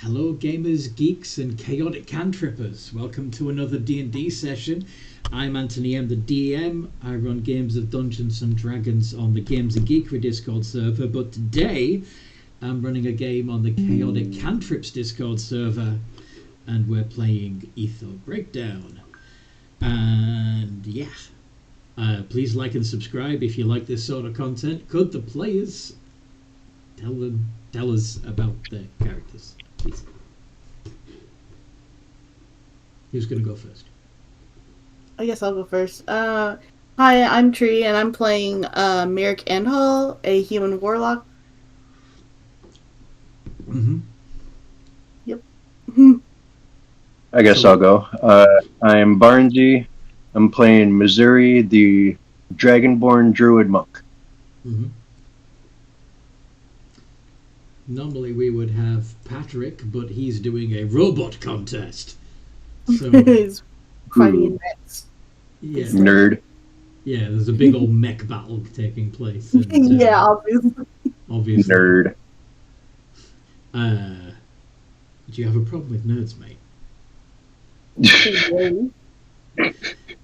Hello gamers, geeks and chaotic cantrippers. Welcome to another D&D session. I'm Anthony M, the DM. I run games of Dungeons and Dragons on the Games and Geekery Discord server, but today I'm running a game on the Chaotic Cantrips Discord server and we're playing Eetho Breakdown. And yeah, please like and subscribe if you like this sort of content. Could the players tell us about their characters, please? Who's going to go first? I guess I'll go first. Hi, I'm Tree, and I'm playing Merrick Endhall, a human warlock. Mm-hmm. Yep. I guess I'll go. I'm Barnsey. I'm playing Mizzourii, the Dragonborn Druid Monk. Mm-hmm. Normally we would have Patrick, but he's doing a robot contest. So He's fighting in mechs. yeah, Nerd. yeah, there's a big old mech battle taking place. And, Yeah, obviously. obviously. Nerd. Do you have a problem with nerds, mate?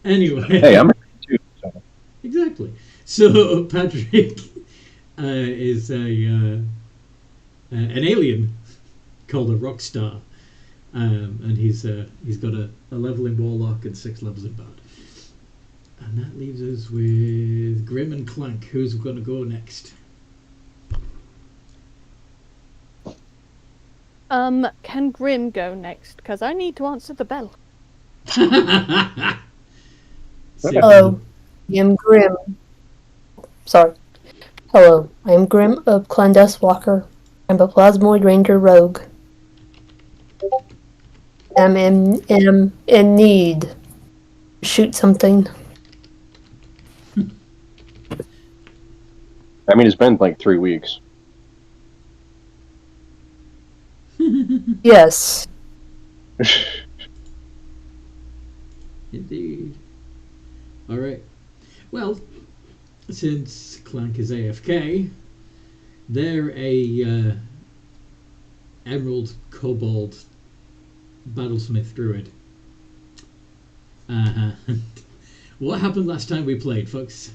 Anyway. Hey, I'm a nerd too. So. Exactly. So Patrick is an alien called a rock star, and he's got a level in warlock and 6 levels in bard. And that leaves us with Grim and Clank. Who's going to go next? Can Grim go next? Because I need to answer the bell. Hello, I'm Grim. Sorry. Hello, I'm Grim of Clandest Walker. I'm a Plasmoid Ranger Rogue. I'm in need. Shoot something. I mean, it's been like 3 weeks. Yes. Indeed. All right. Well, since Clank is AFK, they're a Emerald Kobold Battlesmith Druid. What happened last time we played, folks?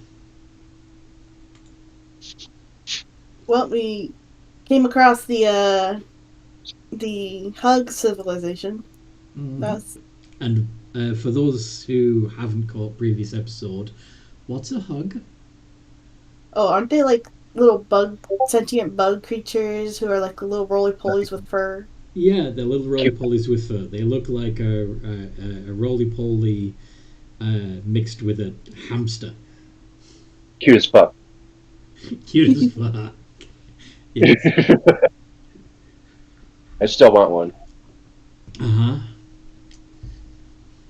Well, we came across the hugg civilization. Mm-hmm. That's And for those who haven't caught previous episode, what's a hugg? aren't they like little sentient bug creatures who are like little roly-polies with fur? Yeah, they're little roly-polies with fur. They look like a roly-poly mixed with a hamster. Cute as fuck. Cute as fuck. Yes. I still want one. Uh-huh.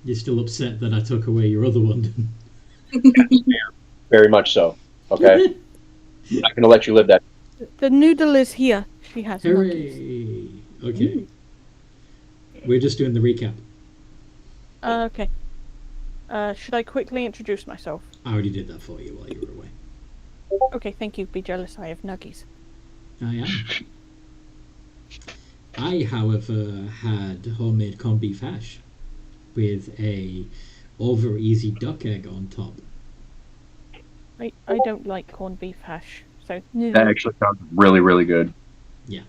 You're still upset that I took away your other one? Very much so. Okay? I'm not going to let you live that. The noodle is here. She has Hooray! nuggies. Okay. We're just doing the recap. Okay. Should I quickly introduce myself? I already did that for you while you were away. Okay, thank you. Be jealous, I have nuggies. I am. I, however, had homemade corned beef hash with a over easy duck egg on top. I don't like corned beef hash, so... That actually sounds really, really good. Yeah.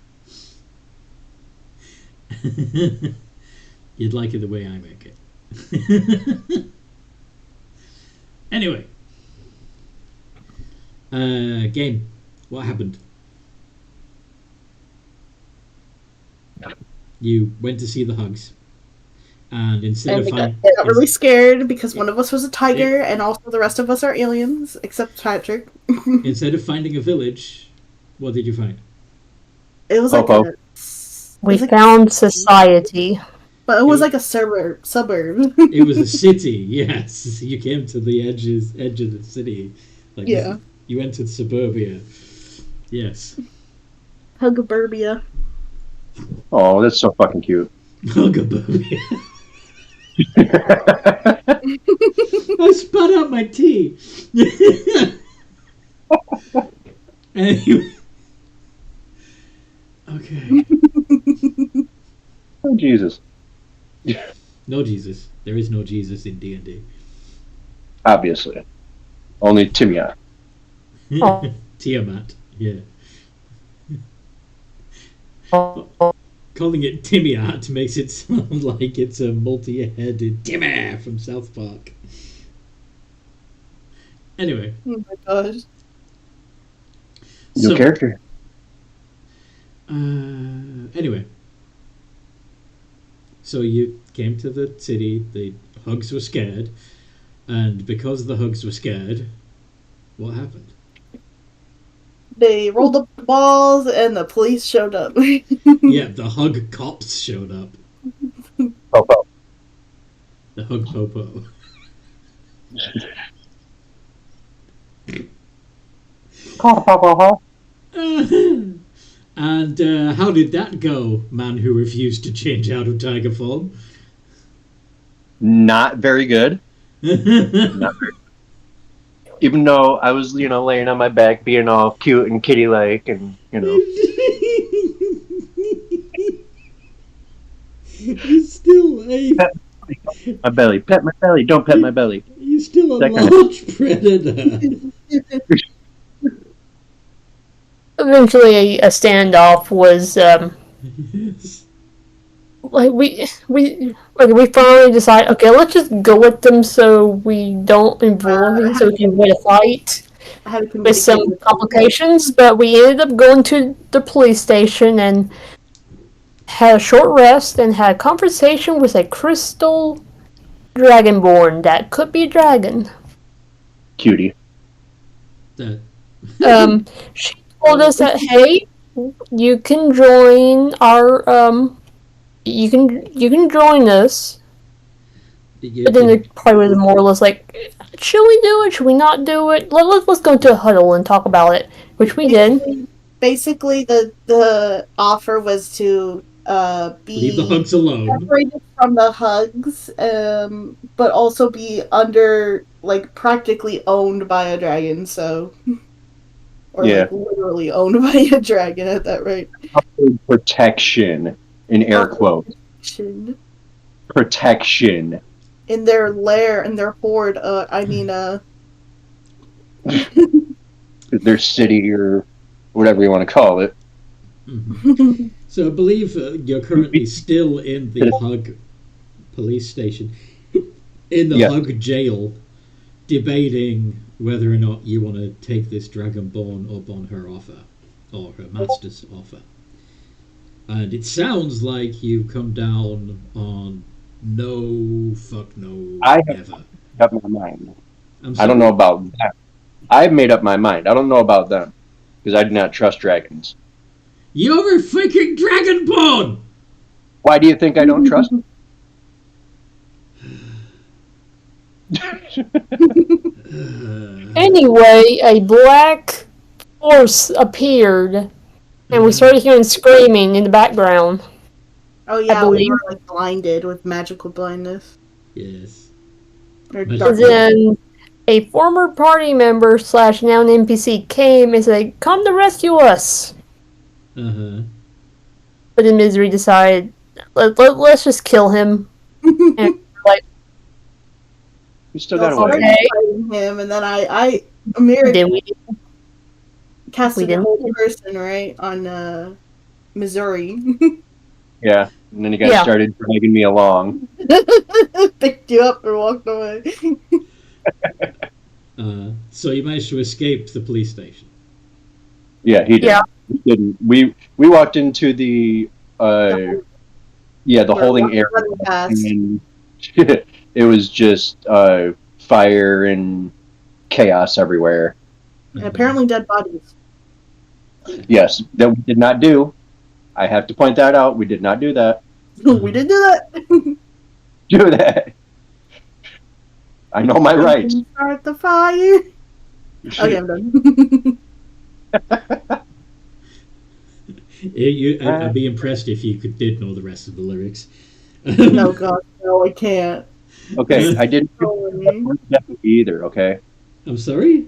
You'd like it the way I make it. Anyway. Game. What happened? You went to see the hugs, and instead of We got really scared because one of us was a tiger, and also the rest of us are aliens, except Patrick. instead of finding a village, what did you find? It was like Popo. We found society. but it was like a suburb. It was a city. Yes, you came to the edge of the city. Like, Yeah. You entered suburbia. Yes. Huggaburbia. Oh, that's so fucking cute. Huggaburbia. I spat out my tea. Anyway. Okay. Jesus. No Jesus. There is no Jesus in D&D. Obviously. Only Timia. Oh. Tiamat. Yeah. Oh. Calling it Timiat makes it sound like it's a multi-headed Timmy from South Park. Anyway. Oh my gosh. New character. Anyway. So you came to the city, the Hugs were scared, and because the Hugs were scared, what happened? They rolled up the balls and the police showed up. Yeah, the Hug cops showed up. Popo. The Hug Popo. And how did that go, man who refused to change out of tiger form? Not very good. Not very. Even though I was, laying on my back, being all cute and kitty-like, and You're still a... my belly, pet my belly, don't pet my belly. You're still a That kind large predator. Eventually, a standoff was Yes. like we finally decide. Okay, let's just go with them so we don't involve, so we can win a fight I had to with some complications. But we ended up going to the police station and had a short rest and had a conversation with a crystal dragonborn that could be a dragon. Cutie. That... She told us that, hey, you can join our you can join us. But then the part was more or less like, should we do it? Should we not do it? Let's go to a huddle and talk about it, which we did. Basically, the offer was to Leave the be Hugs alone. separated from the Hugs, but also be under, like, practically owned by a dragon. So, or Yeah. like literally owned by a dragon at that rate. Protection, in air quotes. Protection. In their lair, in their hoard. Their city or whatever you want to call it. Mm-hmm. So I believe you're currently still in the Hug police station, in the Hug jail, debating whether or not you want to take this Dragonborn up on her offer, or her master's offer. And it sounds like you've come down on no, fuck no, I have ever. made up my mind. I'm I don't know about that. I've made up my mind. I don't know about them. Because I do not trust dragons. You're a freaking Dragonborn! Why do you think I don't trust them? Anyway, a black horse appeared, and we started hearing screaming in the background. Oh yeah, we believe. were like blinded with magical blindness. Yes. Or Magic- dark- Then a former party member / now an NPC came and said, "Come to rescue us." Uh-huh. But then Mizzourii decided, let's just kill him. And like, You still got So I away. Okay. fighting him, and then I Amir then we casted we a didn't. whole person right on Mizzourii. Yeah. And then you guys Yeah. started dragging me along. Picked you up and walked away. So you managed to escape the police station. Yeah, he did. Yeah. We didn't. We walked into the the holding area. Running past. And it was just fire and chaos everywhere. And apparently dead bodies. Yes, that we did not do. I have to point that out. We did not do that. We did do that. Do that. I know my rights. Start the fire. Okay, I'm done. I'd be impressed if you did know the rest of the lyrics. No, God, no, I can't. Okay, I didn't No shoot way. the deputy either, okay? I'm sorry?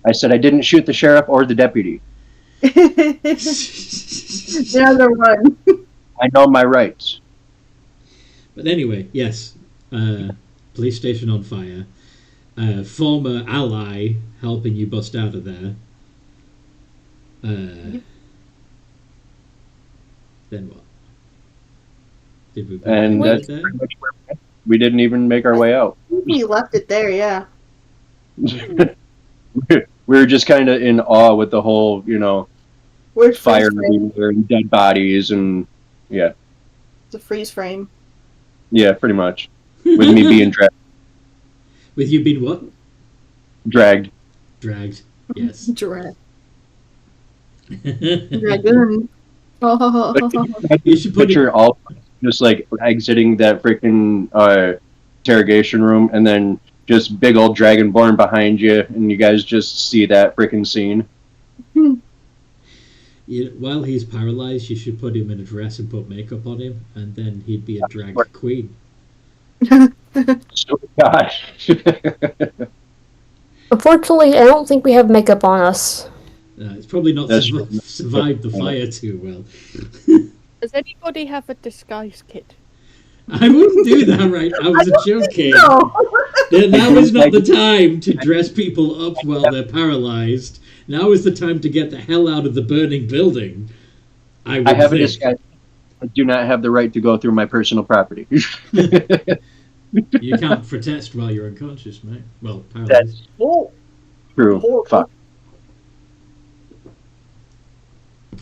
I said I didn't shoot the sheriff or the deputy. The other one. I know my rights. But anyway, yes. Police station on fire. Former ally helping you bust out of there. Then what? Did we? And that's there? pretty much where we didn't even make our way out. We left it there, yeah. We were just kind of in awe with the whole, We're fire freeze frame. everywhere and dead bodies and yeah, It's a freeze frame. yeah, pretty much. With me being With you being what? dragged. Dragged. Yes. Dragoon. You should put Picture all just like exiting that freaking interrogation room, and then just big old dragonborn behind you, and you guys just see that freaking scene. While he's paralyzed, you should put him in a dress and put makeup on him, and then he'd be a drag queen. So, gosh. Unfortunately, I don't think we have makeup on us. It's probably not That's true. survived the fire too well. Does anybody have a disguise kit? I wouldn't do that right. I was joking. No. Now is not the time to dress people up while they're paralyzed. Now is the time to get the hell out of the burning building. I have think. a disguise. I do not have the right to go through my personal property. You can't protest while you're unconscious, mate. Well, paralyzed. Oh, True. Fuck.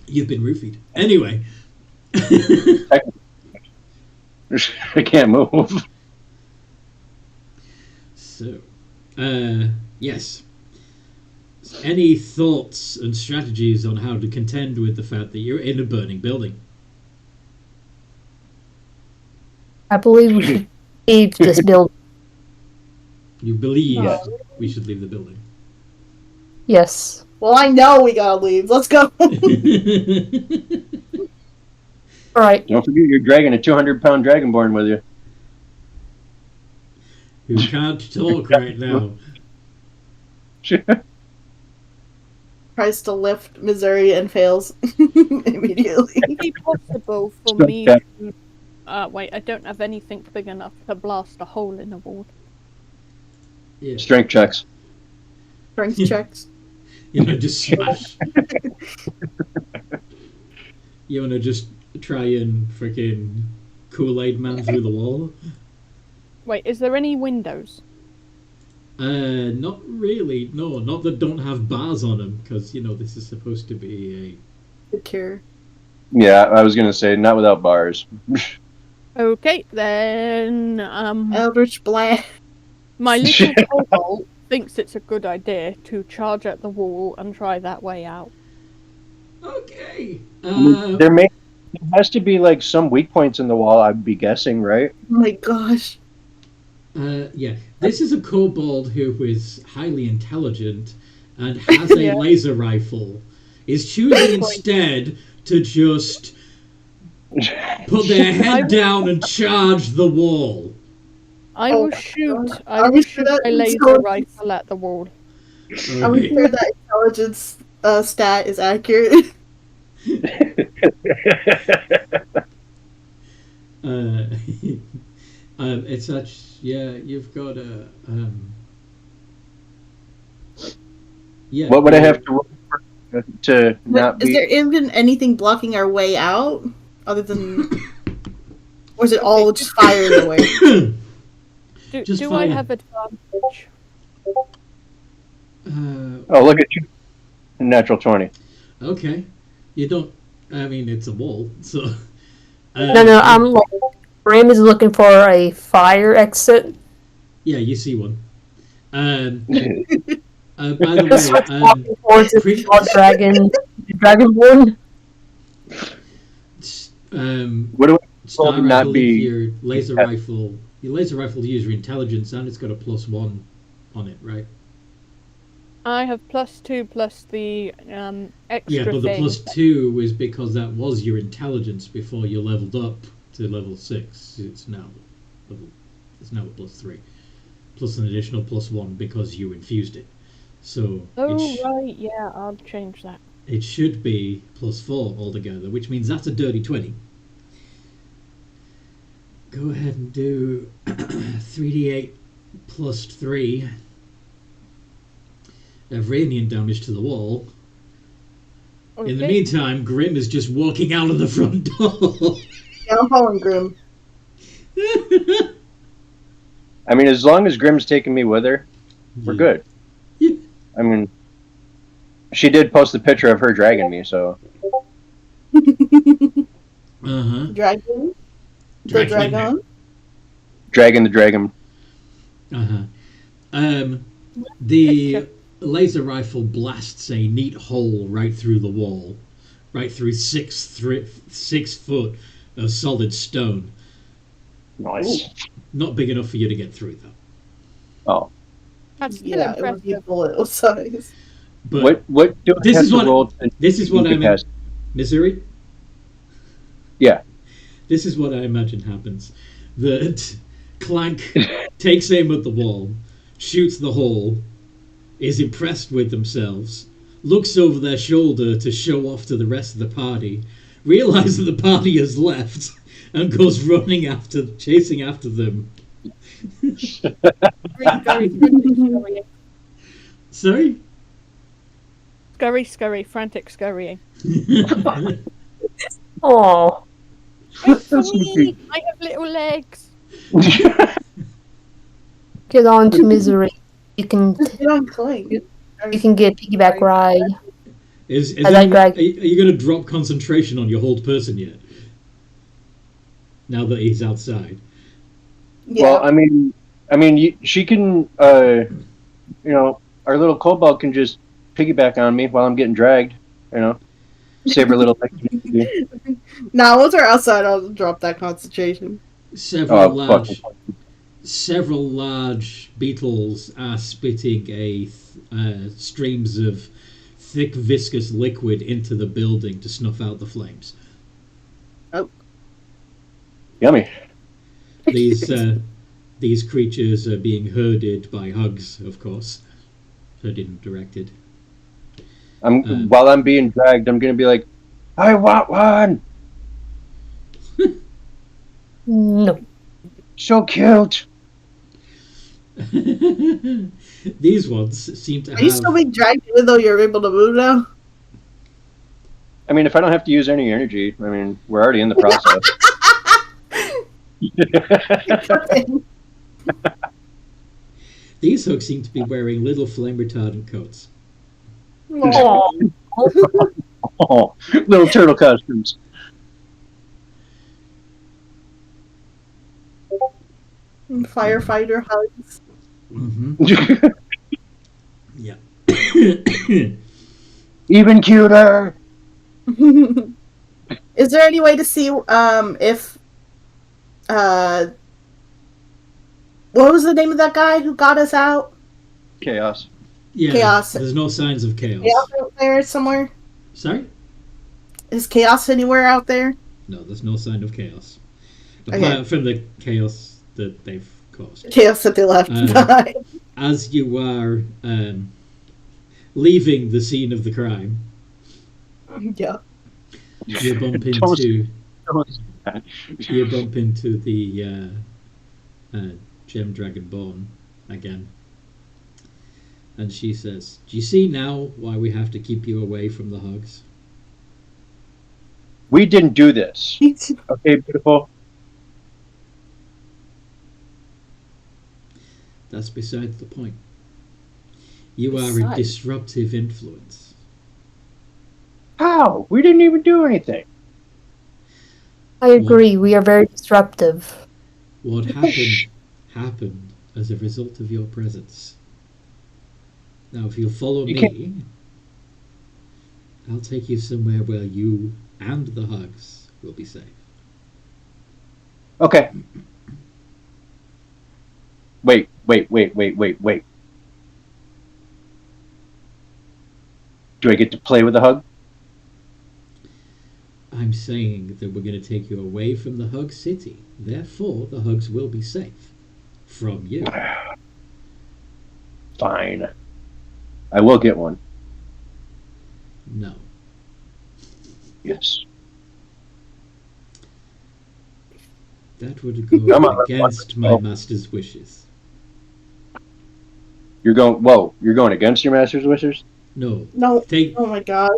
You've been roofied. Anyway. I can't move. So, yes. Any thoughts and strategies on how to contend with the fact that you're in a burning building? I believe we should leave this building. You believe Yes. we should leave the building? Yes. well, I know we gotta leave. Let's go. All right. Don't forget you're dragging a 200-pound dragonborn with you. Who can't talk right now? Tries to lift Mizzourii and fails immediately. Would it be possible for Stop me that. to... wait, I don't have anything big enough to blast a hole in the wall. Yeah. Strength checks. Strength checks. You know, just smash. You wanna just try and freaking Kool-Aid man through the wall? Wait, is there any windows? Not really. No, not that don't have bars on them, because this is supposed to be Secure. Yeah, I was gonna say not without bars. Okay, then... Eldritch Blast. my little kobold thinks it's a good idea to charge at the wall and try that way out. okay. There has to be like some weak points in the wall. I'd be guessing, right? Oh my gosh. Yeah. This is a kobold who is highly intelligent and has a Yeah. laser rifle. Is choosing instead to just put their head down and charge the wall. I Oh will my shoot. God. I Are will we sure shoot that a is laser going- rifle at the wall. I'm Okay. sure that intelligence stat is accurate. It's such. Yeah, you've got a. Yeah. What would I have to roll for to not Is be? there even anything blocking our way out? Other than... Or is it all just fire in the way? Just Do fire. I have advantage? Oh, look at you! Natural 20. Okay. You don't. I mean, it's a wall, so. No, I'm like, Ram is looking for a fire exit. Yeah, you see one. By the Just way, walking towards the pretty- small dragonborn. What do I Star Well, not rifle be- is your laser rifle. Your laser rifle uses your intelligence, and it's got a +1 on it, right? I have +2 plus the extra Yeah, but the thing. +2 is because that was your intelligence before you leveled up to level 6. It's now a +3, plus an additional +1 because you infused it. So Oh right, yeah, I'll change that. it should be +4 altogether, which means that's a dirty 20. Go ahead and do 3d8 plus 3 of radiant damage to the wall. Okay. In the meantime, Grim is just walking out of the front door. Yeah, I'm following Grim. I mean, as long as Grim's taking me with her, we're good. Yeah. I mean, she did post a picture of her dragging me, so. Uh-huh. Dragon? The dragon? Dragging the dragon. Uh-huh. The laser rifle blasts a neat hole right through the wall, right through 6 foot of solid stone. Nice. Not big enough for you to get through, though. Oh. That's still Yeah, it would be impressive. bullet size. But What do I this have is to what- roll to this is what I meant. pass? Mizzourii? Yeah. This is what I imagine happens. That Clank takes aim at the wall, shoots the hole, is impressed with themselves, looks over their shoulder to show off to the rest of the party, realizes the party has left, and goes chasing after them. Scurry, Sorry? scurry, frantic scurrying. Oh, Wait for me! I have little legs. get on to Mizzourii. You can Just get on Clank. get a piggyback ride. Are you going to drop concentration on your whole person yet? Now that he's outside. Yeah. Well, I mean, she can, our little kobold can just piggyback on me while I'm getting dragged, save her little legs. Now, once we're outside, I'll drop that concentration. Several large beetles are spitting streams of thick, viscous liquid into the building to snuff out the flames. Oh. Yummy. These creatures are being herded by huggs, of course. Herded and directed. While I'm being dragged, I'm going to be like, I want one! No. So cute! These ones seem to Are you still being dragged even though you're able to move now? I mean, if I don't have to use any energy, I mean, we're already in the process. These hooks seem to be wearing little flame retardant coats. Oh. Oh, little turtle costumes. Firefighter hugs. Mm-hmm. Yeah. Even cuter! Is there any way to see if what was the name of that guy who got us out? Chaos. Yeah. Chaos. There's no signs of chaos. Chaos out there somewhere? Sorry? Is chaos anywhere out there? No, there's no sign of chaos. Okay. Apart from the chaos that they've caused. Chaos that they left behind. As you are leaving the scene of the crime, Yeah. you bump into the Gem Dragonborn again. And she says, "Do you see now why we have to keep you away from the hugs?" We didn't do this. Okay, beautiful. That's beside the point. You are a Beside? disruptive influence. How? We didn't even do anything. I agree. We are very disruptive. What happened as a result of your presence. Now, if you'll follow me, I'll take you somewhere where you and the hugs will be safe. Okay. Wait. Do I get to play with the hug? I'm saying that we're going to take you away from the hug city. Therefore, the hugs will be safe from you. Fine. I will get one. No. Yes. That would go Come on, against my master's wishes. You're going against your master's wishes? No. No. Take Oh my gosh.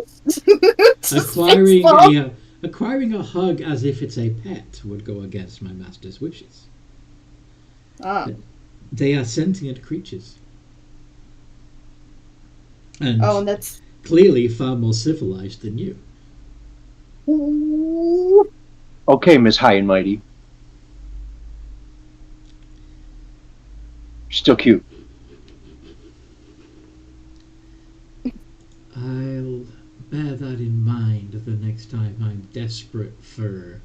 acquiring a hug as if it's a pet would go against my master's wishes. Ah. They are sentient creatures. And Oh, and that's. clearly far more civilized than you. Ooh. Okay, Miss High and Mighty. Still cute. I'll bear that in mind the next time I'm desperate for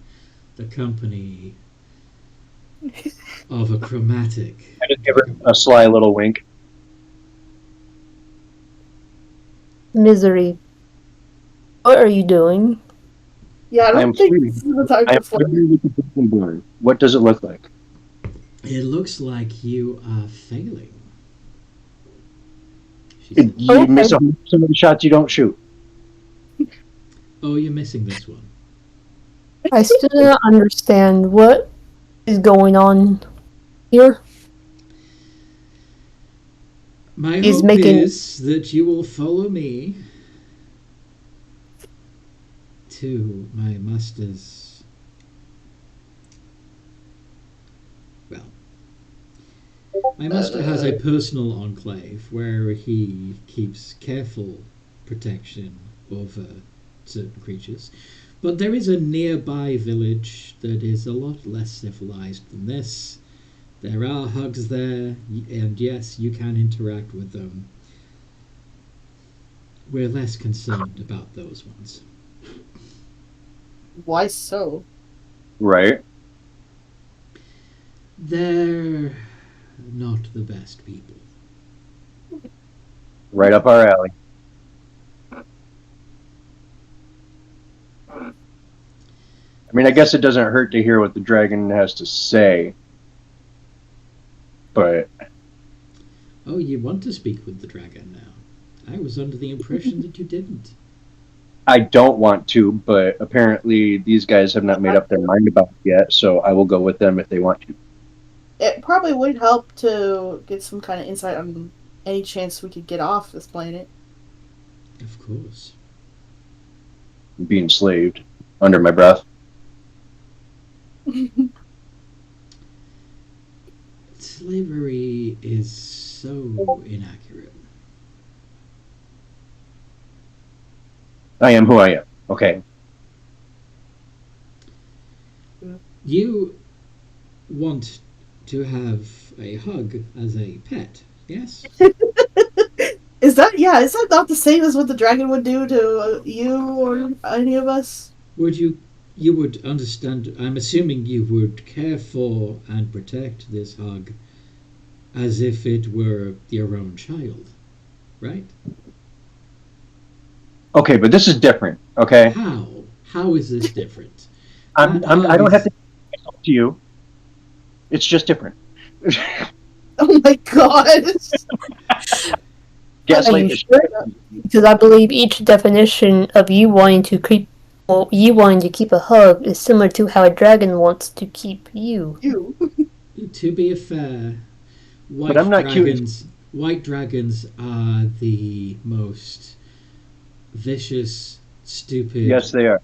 the company of a chromatic. I just give her a sly little wink. Mizzourii. What are you doing? Yeah, I I am don't think free. this is the time I to am flirt. familiar with the Dragonborn. What does it look like? It looks like you are failing. She You said, miss so many shots you don't shoot. oh, you're missing this one. I still don't understand what is going on here. My He's hope making- is that you will follow me to my master's. Well, my master has a personal enclave where he keeps careful protection over certain creatures. But there is a nearby village that is a lot less civilized than this. There are hugs there, and yes, you can interact with them. We're less concerned about those ones. Why so? Right. They're not the best people. Right up our alley. I mean, I guess it doesn't hurt to hear what the dragon has to say. But Oh, you want to speak with the dragon now? I was under the impression that you didn't. I don't want to, but apparently these guys have not made up their mind about it yet, so I will go with them if they want to. It probably would help to get some kind of insight on any chance we could get off this planet. Of course. Be enslaved under my breath. Slavery is so inaccurate. I am who I am. Okay. You want to have a hug as a pet, yes? Is that not the same as what the dragon would do to you or any of us? You would understand, I'm assuming you would care for and protect this hug as if it were your own child, right? Okay, but this is different. Okay. How? How is this different? I don't have to talk to you. It's just different. Oh my god! Gaslight you the sure? shit. Because I believe each definition of you wanting to keep a hug is similar to how a dragon wants to keep you. You. To be fair, But I'm not cute. white dragons are the most vicious, stupid, Yes, they are.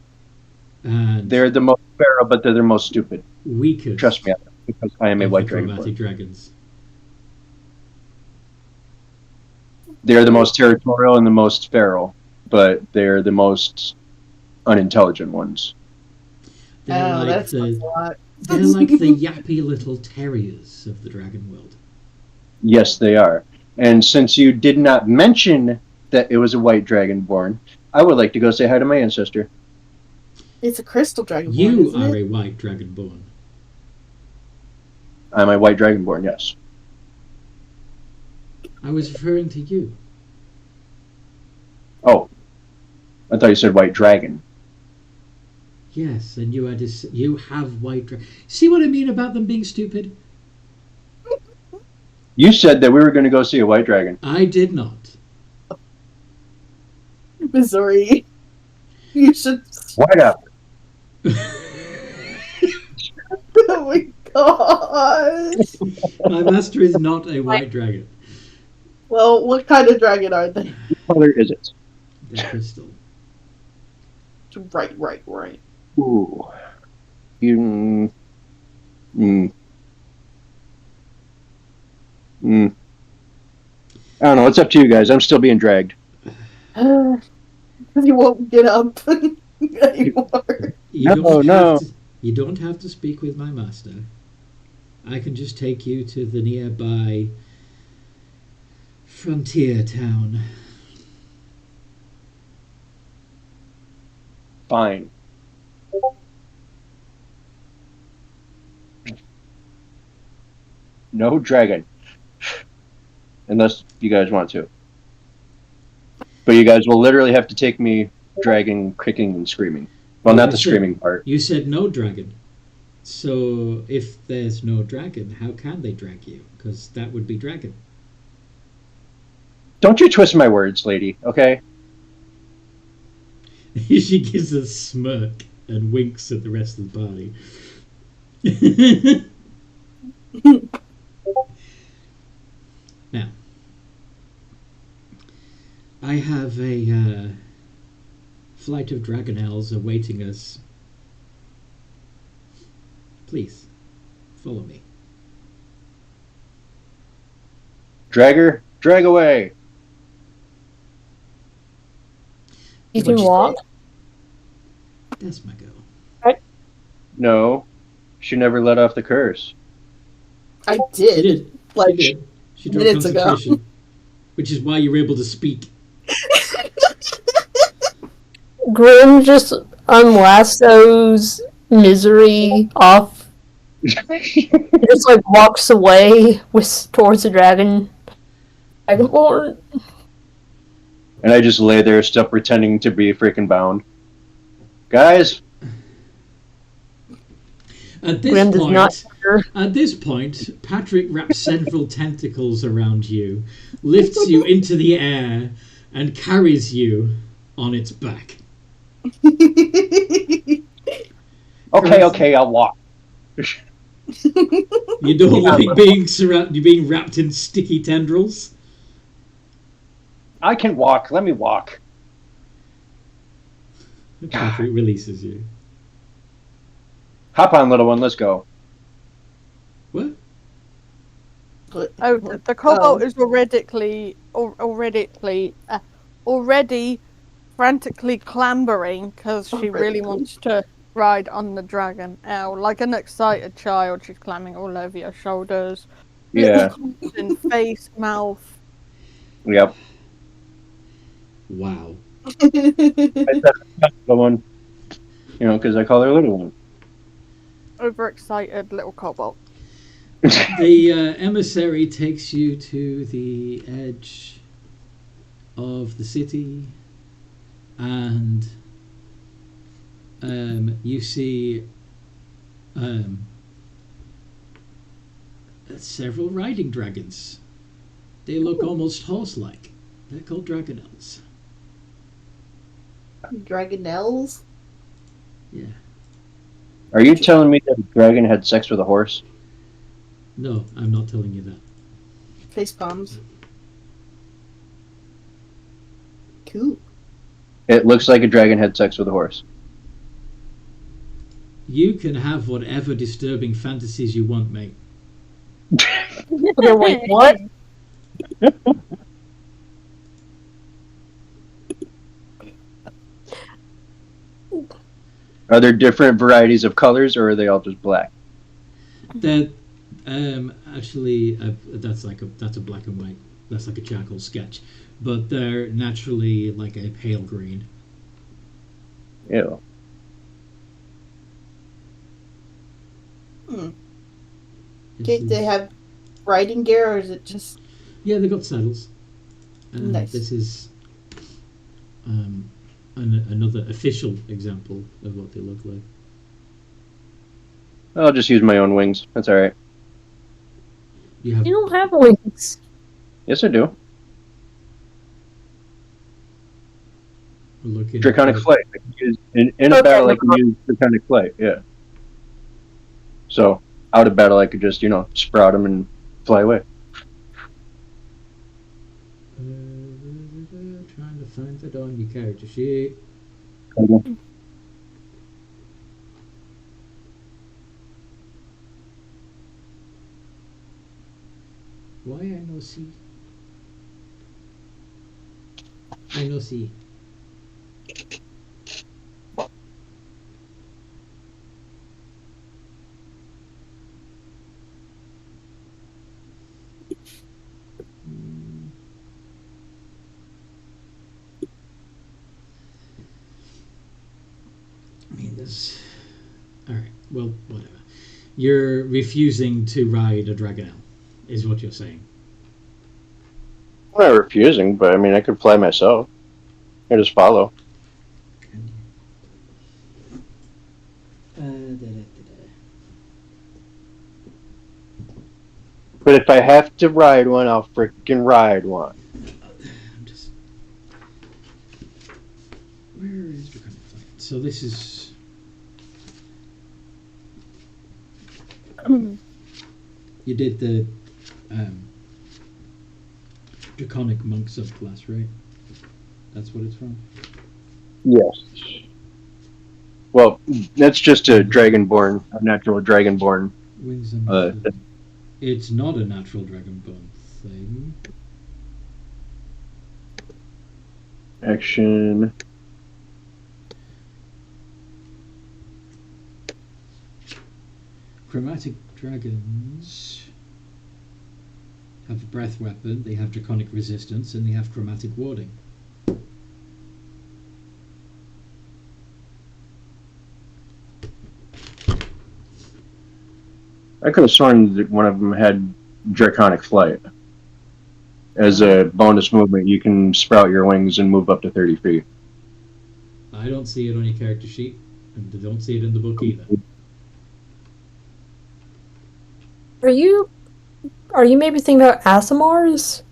and They're the most feral, but they're the most stupid. weakest. Trust me, on that, because I am a of white the dragon. chromatic dragons. They're the most territorial and the most feral, but they're the most unintelligent ones. They're Oh, like that's a the lot. they're like the yappy little terriers of the dragon world. Yes, they are. And since you did not mention that it was a white dragonborn, I would like to go say hi to my ancestor. It's a crystal dragon. You isn't are it? a white dragonborn. I'm a white dragonborn, yes. I was referring to you. Oh, I thought you said white dragon. Yes, and you have white dragon. See what I mean about them being stupid? You said that we were going to go see a white dragon. I did not. Mizzourii. You should. White up. Oh my gosh. My master is not a white dragon. Well, what kind of dragon are they? What color is it? They're crystal. Right. Ooh. You. I don't know. It's up to you guys. I'm still being dragged. You won't get up anymore. You don't have to speak with my master. I can just take you to the nearby frontier town. Fine. No dragon. Unless you guys want to. But you guys will literally have to take me dragging, kicking, and screaming. Well, not the screaming part. You said no dragon. So if there's no dragon, how can they drag you? Because that would be dragon. Don't you twist my words, lady, okay? She gives a smirk and winks at the rest of the party. Now, I have a flight of dragonelles awaiting us. Please, follow me. Drag away. You can walk. That's my girl. No, she never let off the curse. I She did. did. Like, She did. She drew minutes ago. concentration, which is why you were able to speak. Grim just unlassos Mizzourii off. Just like walks away towards the Dragonborn. And I just lay there still pretending to be freaking bound. Guys, At Grim does not. this point, Patrick wraps several tentacles around you, lifts you into the air, and carries you on its back. okay, I'll walk. You don't like being wrapped in sticky tendrils? I can walk. Let me walk. Patrick releases you. Hop on, little one. Let's go. What? Oh, the cobalt is already frantically clambering because she really wants to ride on the dragon. Ow, like an excited child, she's climbing all over your shoulders. Yeah. In face, mouth. Yep. Wow. Little one. You know, because I call her little one. Overexcited little cobalt. The emissary takes you to the edge of the city, and you see several riding dragons. They look almost horse-like. They're called dragonelles. Dragonelles? Yeah. Are you telling me that a dragon had sex with a horse? No, I'm not telling you that. Face palms. Cool. It looks like a dragon had sex with a horse. You can have whatever disturbing fantasies you want, mate. Okay, wait, what? Are there different varieties of colors, or are they all just black? They're actually that's a black and white. That's like a charcoal sketch, but they're naturally like a pale green. Ew. Okay, they have riding gear, or is it just... Yeah, they've got saddles. Nice. This is another official example of what they look like. I'll just use my own wings. That's all right. You have You don't have wings. Yes, I do. looking Draconic at- flight. I can use, in a Okay, battle, I can use draconic flight. Yeah. So out of battle, I could just, sprout him and fly away. Trying to find that on your character sheet. Okay. Why I no see? I no see. I mean, there's. Alright, well, whatever. You're refusing to ride a Dragonel, is what you're saying. I'm not refusing, but I mean, I could fly myself. I just follow. But if I have to ride one, I'll freaking ride one. I'm just. Where is draconic flight? So this is. You did the draconic monk subclass, right? That's what it's from? Yes. Well, that's just a dragonborn, a natural dragonborn. Wings and it's not a natural dragonborn thing. Action. Chromatic dragons have a breath weapon, they have draconic resistance, and they have chromatic warding. I could have sworn that one of them had draconic flight. As a bonus movement, you can sprout your wings and move up to 30 feet. I don't see it on your character sheet, and I don't see it in the book either. Are you maybe thinking about Asimars?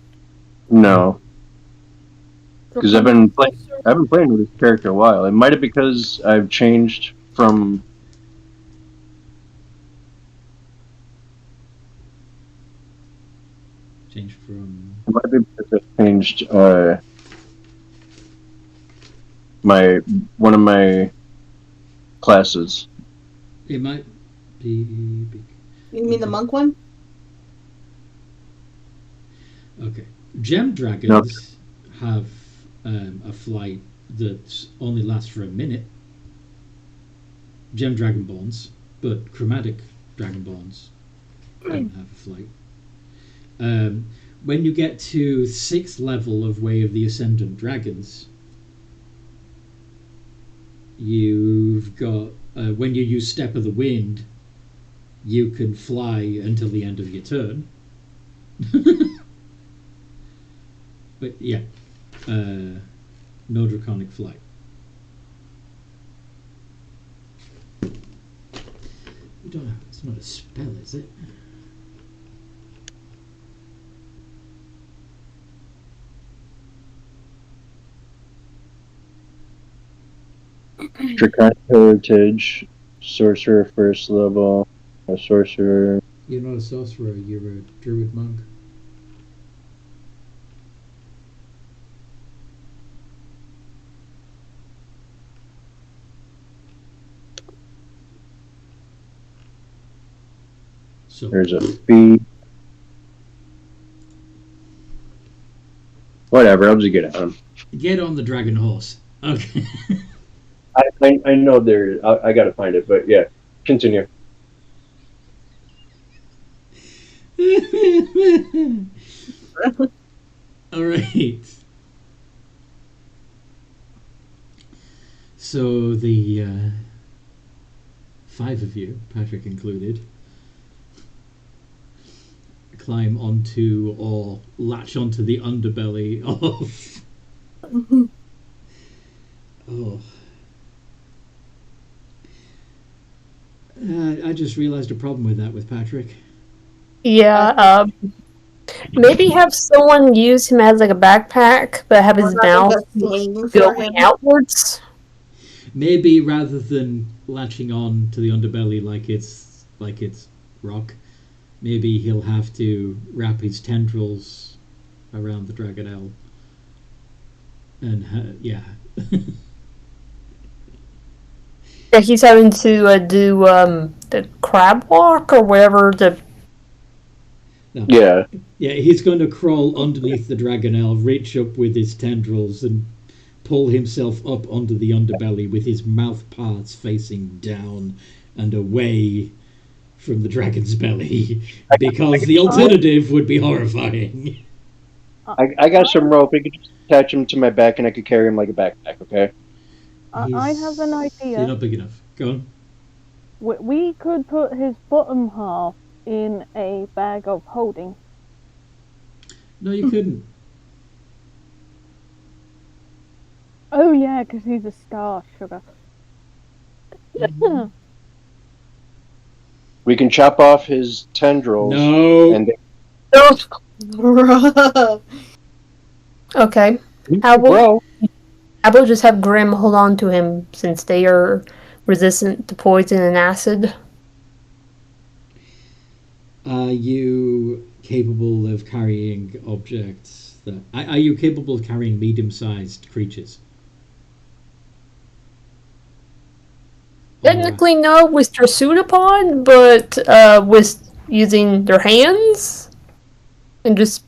No, because I've been playing with this character a while. It might have because I've changed from. Change from. It might be because I've changed one of my classes. It might be. You mean the monk one? Okay. Gem dragons have a flight that only lasts for a minute. Gem dragonborns, but chromatic dragonborns don't have a flight. When you get to 6th level of Way of the Ascendant Dragons, you've got when you use Step of the Wind, you can fly until the end of your turn. But yeah, no draconic flight. We don't have, it's not a spell, is it? Draconic heritage, sorcerer 1st level, a sorcerer. You're not a sorcerer, you're a druid monk. So There's a fee. Whatever, I'll just get on. get on the dragon horse. Okay. I know there. I gotta find it, but yeah, continue. All right. So the 5 of you, Patrick included, climb onto or latch onto the underbelly of. Oh. I just realized a problem with that with Patrick. Yeah, maybe have someone use him as like a backpack, but have his mouth going outwards. Maybe rather than latching on to the underbelly like it's rock. Maybe he'll have to wrap his tendrils around the dragonelle. And yeah. Yeah, he's having to do the crab walk or whatever. No. Yeah. Yeah, he's going to crawl underneath the dragonelle, reach up with his tendrils, and pull himself up onto the underbelly with his mouth parts facing down and away from the dragon's belly, because the alternative would be horrifying. I got some rope. I could just attach him to my back, and I could carry him like a backpack. Okay. I have an idea. You're not big enough. Go on. We could put his bottom half in a bag of holding. No, you couldn't. Oh yeah, because he's a star sugar. We can chop off his tendrils. No. And Okay. How about just have Grim hold on to him since they are resistant to poison and acid? Are you capable of carrying objects? Are you capable of carrying medium-sized creatures? Technically, no, with their suit upon, but with using their hands and just.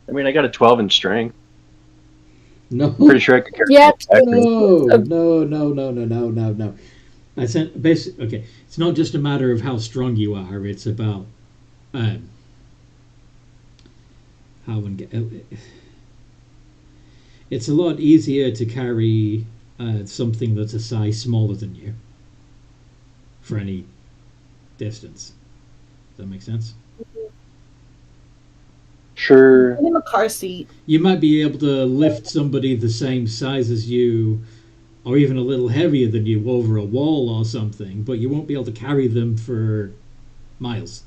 I mean, I got a 12 in strength. No. Pretty sure I could carry. Yeah. No. I said basic. Okay, it's not just a matter of how strong you are. It's about how one get. It's a lot easier to carry something that's a size smaller than you for any distance. Does that make sense? Sure. In a car seat. You might be able to lift somebody the same size as you, or even a little heavier than you, over a wall or something, but you won't be able to carry them for miles.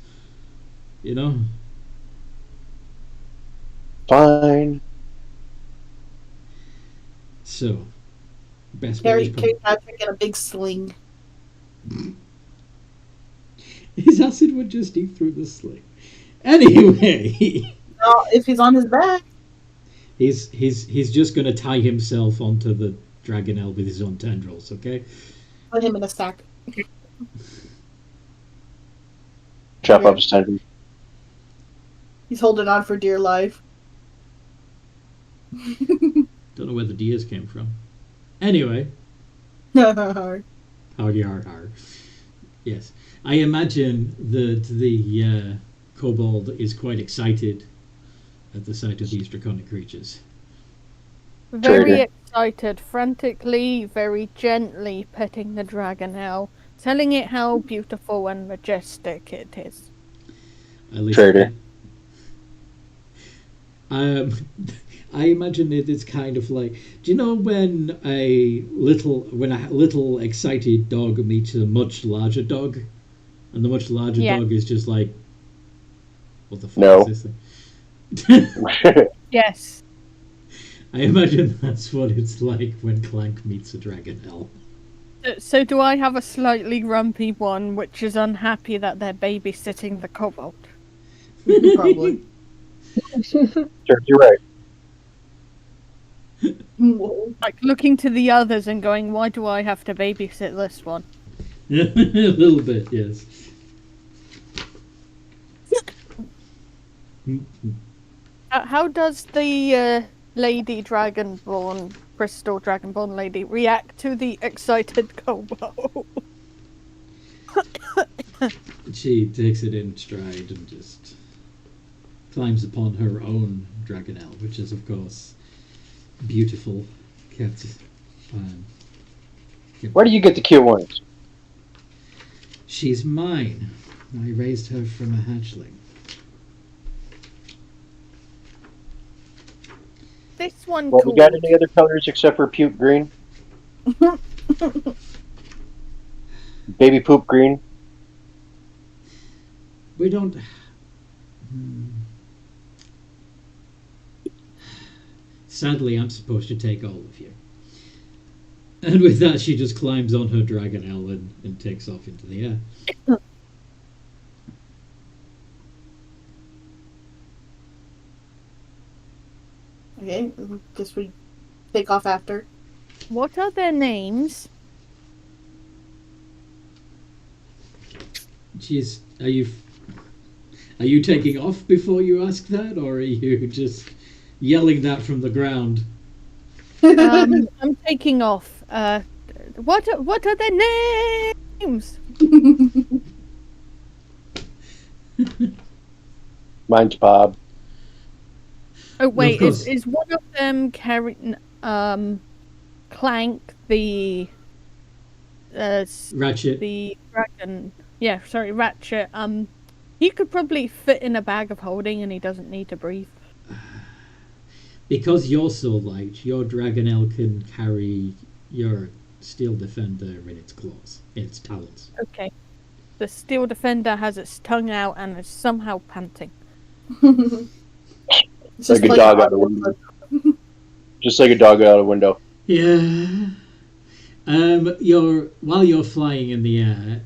You know? Fine. So, best Carry way is Patrick in a big sling. his acid would just eat through the sling. Anyway, Now, if he's on his back, he's just going to tie himself onto the dragonelle with his own tendrils. Okay. put him in a sack. Chop up his tendrils. He's holding on for dear life. Don't know where the Diaz came from. Anyway. Har. Har. Yes. I imagine that the kobold is quite excited at the sight of these draconic creatures. Very excited, frantically, very gently petting the dragonelle, telling it how beautiful and majestic it is. At least Trader. I imagine it's kind of like, do you know when a little excited dog meets a much larger dog, and the much larger dog is just like, what the fuck is this thing? Yes. I imagine that's what it's like when Clank meets a dragonelle. So do I have a slightly grumpy one which is unhappy that they're babysitting the kobold? Probably. Sure, you're right. Whoa. Like looking to the others and going, why do I have to babysit this one? A little bit, yes. How does the lady dragonborn, crystal dragonborn lady, react to the excited kobold? She takes it in stride and just climbs upon her own dragonelle, which is, of course, beautiful. Where do you get the cute ones? She's mine. I raised her from a hatchling. This one Well, called... we got any other colors except for puke green? Baby poop green? We don't... Sadly, I'm supposed to take all of you. And with that, she just climbs on her dragonelle and takes off into the air. Okay, guess we take off after. What are their names? Jeez, are you taking off before you ask that, or are you just yelling that from the ground? I'm taking off. What are their names? Mine's Bob. Oh wait, course. is one of them carrying Clank the Ratchet. the dragon? Yeah, sorry, Ratchet. He could probably fit in a bag of holding, and he doesn't need to breathe. Because you're so light, your Dragonel can carry your Steel Defender in its claws, in its talons. Okay. The Steel Defender has its tongue out and is somehow panting. It's Like a dog out a window. Just like a dog out a window. Yeah. While you're flying in the air,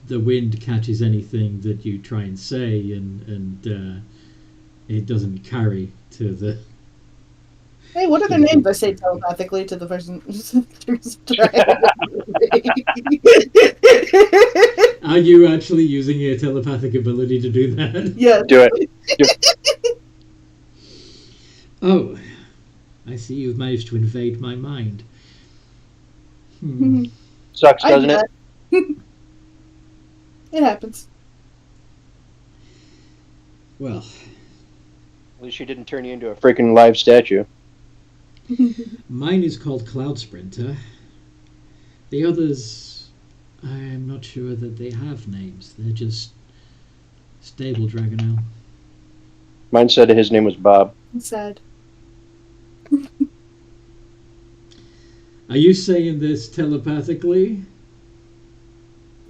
the wind catches anything that you try and say, and it doesn't carry to the. Hey, what are their names? I say telepathically to the person. Are you actually using your telepathic ability to do that? Yeah. Do it. Oh, I see you've managed to invade my mind. Sucks, doesn't it? It happens. Well, At least she didn't turn you into a freaking live statue. mine is called Cloud Sprinter. The others, I'm not sure that they have names. They're just stable Dragonel. Mine said his name was Bob. It's sad. Are you saying this telepathically?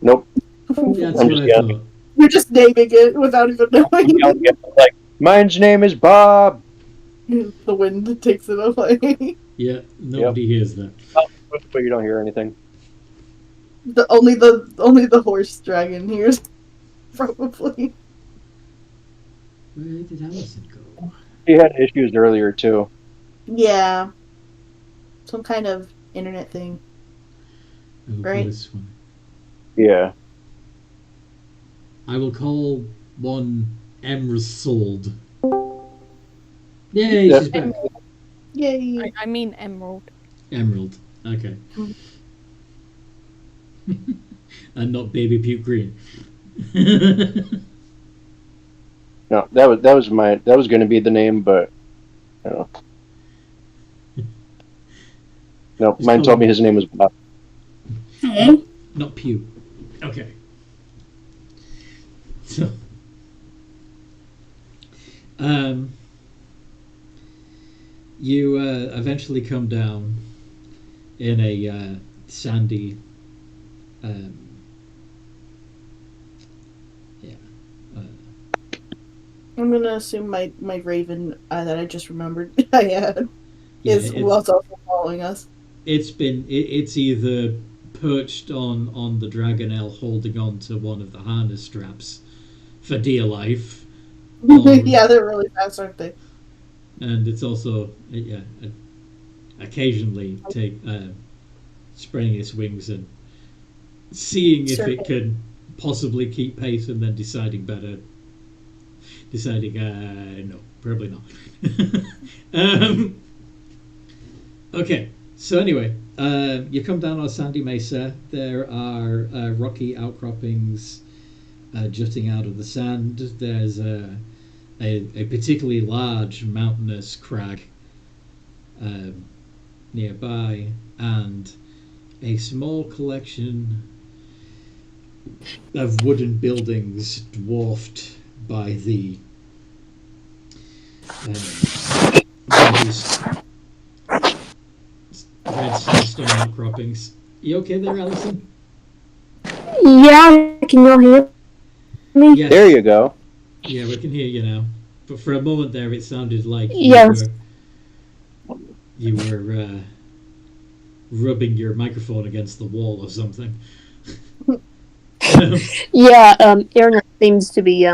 Nope. That's I'm what just I yelling. thought. You're just naming it without even knowing. Like, mine's name is Bob. The wind takes it away. Yeah, nobody hears that. But you don't hear anything. Only the horse dragon hears. Probably. Where did Allison go? He had issues earlier too. Yeah. Some kind of internet thing. Oh, Right. this one. Yeah. I will call one Emrasold. Yay, Yeah. she's back. Yay. I mean Emerald. Emerald. Okay. And not Baby Puke Green. No, that was going to be the name, but I don't know. No, Just mine call told me him- his name was Bob. Not Pew. Okay. So, you eventually come down in a sandy, I'm gonna assume my raven that I just remembered I had is it- who else also following us. it's either perched on the Dragonel, holding on to one of the harness straps for dear life. Yeah, they're really fast, aren't they? And it's also occasionally spreading its wings and seeing if it can possibly keep pace, and then deciding no, probably not. Okay, so anyway, you come down on a sandy mesa. There are rocky outcroppings jutting out of the sand. There's a particularly large mountainous crag nearby, and a small collection of wooden buildings dwarfed by these red sandstone outcroppings. You okay there, Alison? Yeah, can you all hear me? Yes. There you go. Yeah, we can hear you now. But for a moment there, it sounded like Yes. you were rubbing your microphone against the wall or something. Yeah, internet seems to be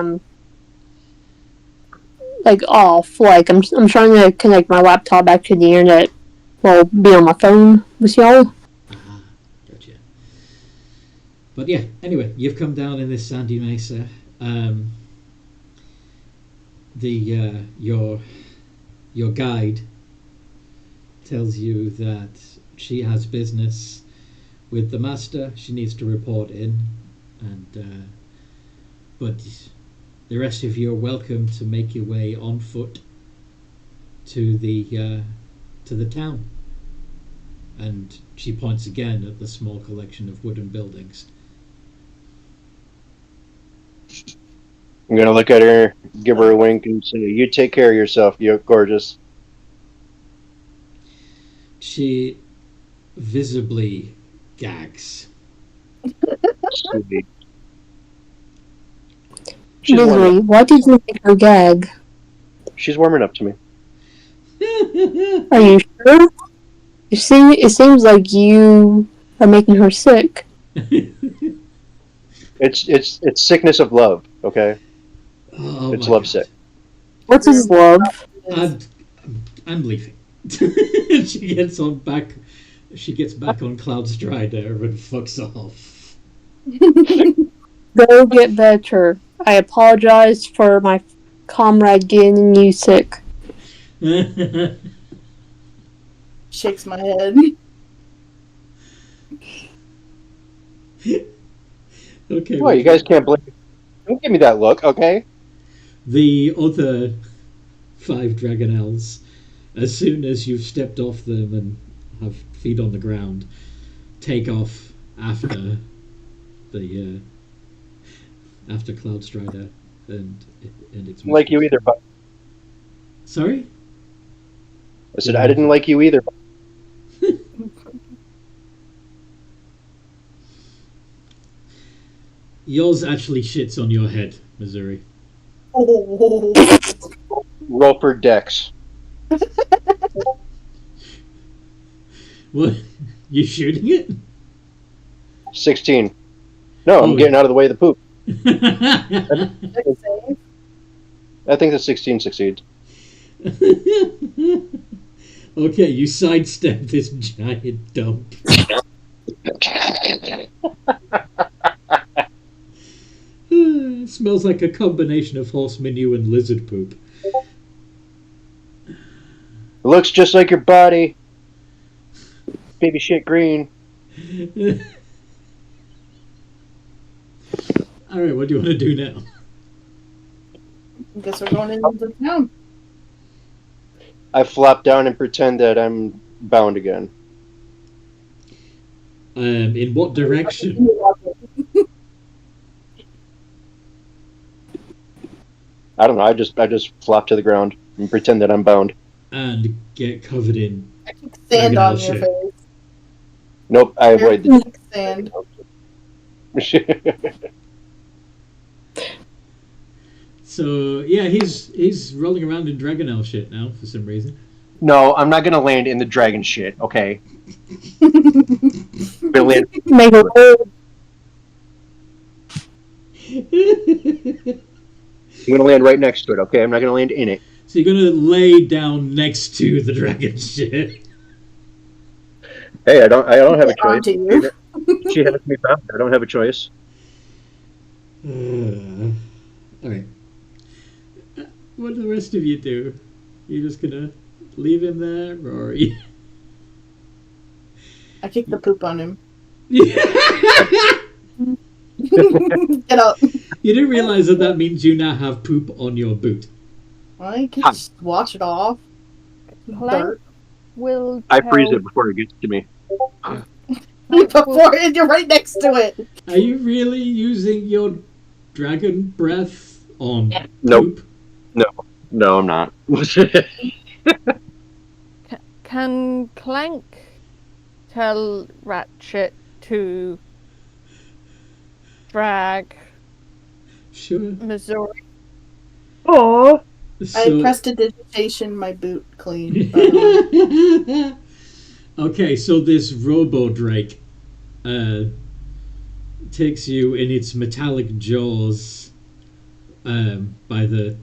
like off. Like I'm trying to connect my laptop back to the internet while be on my phone with y'all. Ah, gotcha. But yeah, anyway, you've come down in this sandy mesa. Your guide tells you that she has business with the master. She needs to report in, and but the rest of you are welcome to make your way on foot to the town. And she points again at the small collection of wooden buildings. I'm gonna look at her, give her a wink, and say, "You take care of yourself, you're gorgeous." She visibly gags. Sweet. She's Mizzourii, why did you make her gag? She's warming up to me. Are you sure? It seems like you are making her sick. It's sickness of love. Okay, Oh, it's my love God. sick. What's his love? I'm leaving. She gets back on Cloud Strider and fucks off. Go get better. I apologize for my comrade getting you sick. Shakes my head. Okay. Well, you guys can't blame. Don't give me that look, okay? The other 5 dragonelles, as soon as you've stepped off them and have feet on the ground, take off after the after Cloud Strider and its Like you either, but Sorry? I said I didn't like you either. Yours actually shits on your head, Mizzourii. Oh. Roll for Dex. What? You shooting it? 16. No, I'm Oh. getting out of the way of the poop. Save. I think the 16 succeeds. Okay, you sidestep this giant dump. It smells like a combination of horse manure and lizard poop. It looks just like your body. Baby shit green. Alright, what do you want to do now? Guess we're going into town. I flop down and pretend that I'm bound again. In what direction? I don't know. I just flop to the ground and pretend that I'm bound. And get covered in. I keep sand on Dragonelle your shit. face. Nope, I avoid the Sand. So yeah, he's rolling around in Dragonelle shit now for some reason. No, I'm not gonna land in the dragon shit. Okay. I'm gonna land. Make a roll. I'm gonna land right next to it. Okay, I'm not gonna land in it. So you're gonna lay down next to the dragon shit. Hey, I don't have a Get onto choice. you. She has me bound. I don't have a choice. Alright. What do the rest of you do? You just gonna leave him there, or you... I kick the poop on him. You Get up. didn't realize that means you now have poop on your boot. I can just wash it off. Plank Dirt. will I freeze tell- it before it gets to me. Before you're right next to it. Are you really using your dragon breath on Nope. poop? No, I'm not. Can Clank tell Ratchet to drag Sure. Mizzourii? Aww. I prestidigitation my boot clean. by the way. Okay, so this Robo Drake takes you in its metallic jaws by the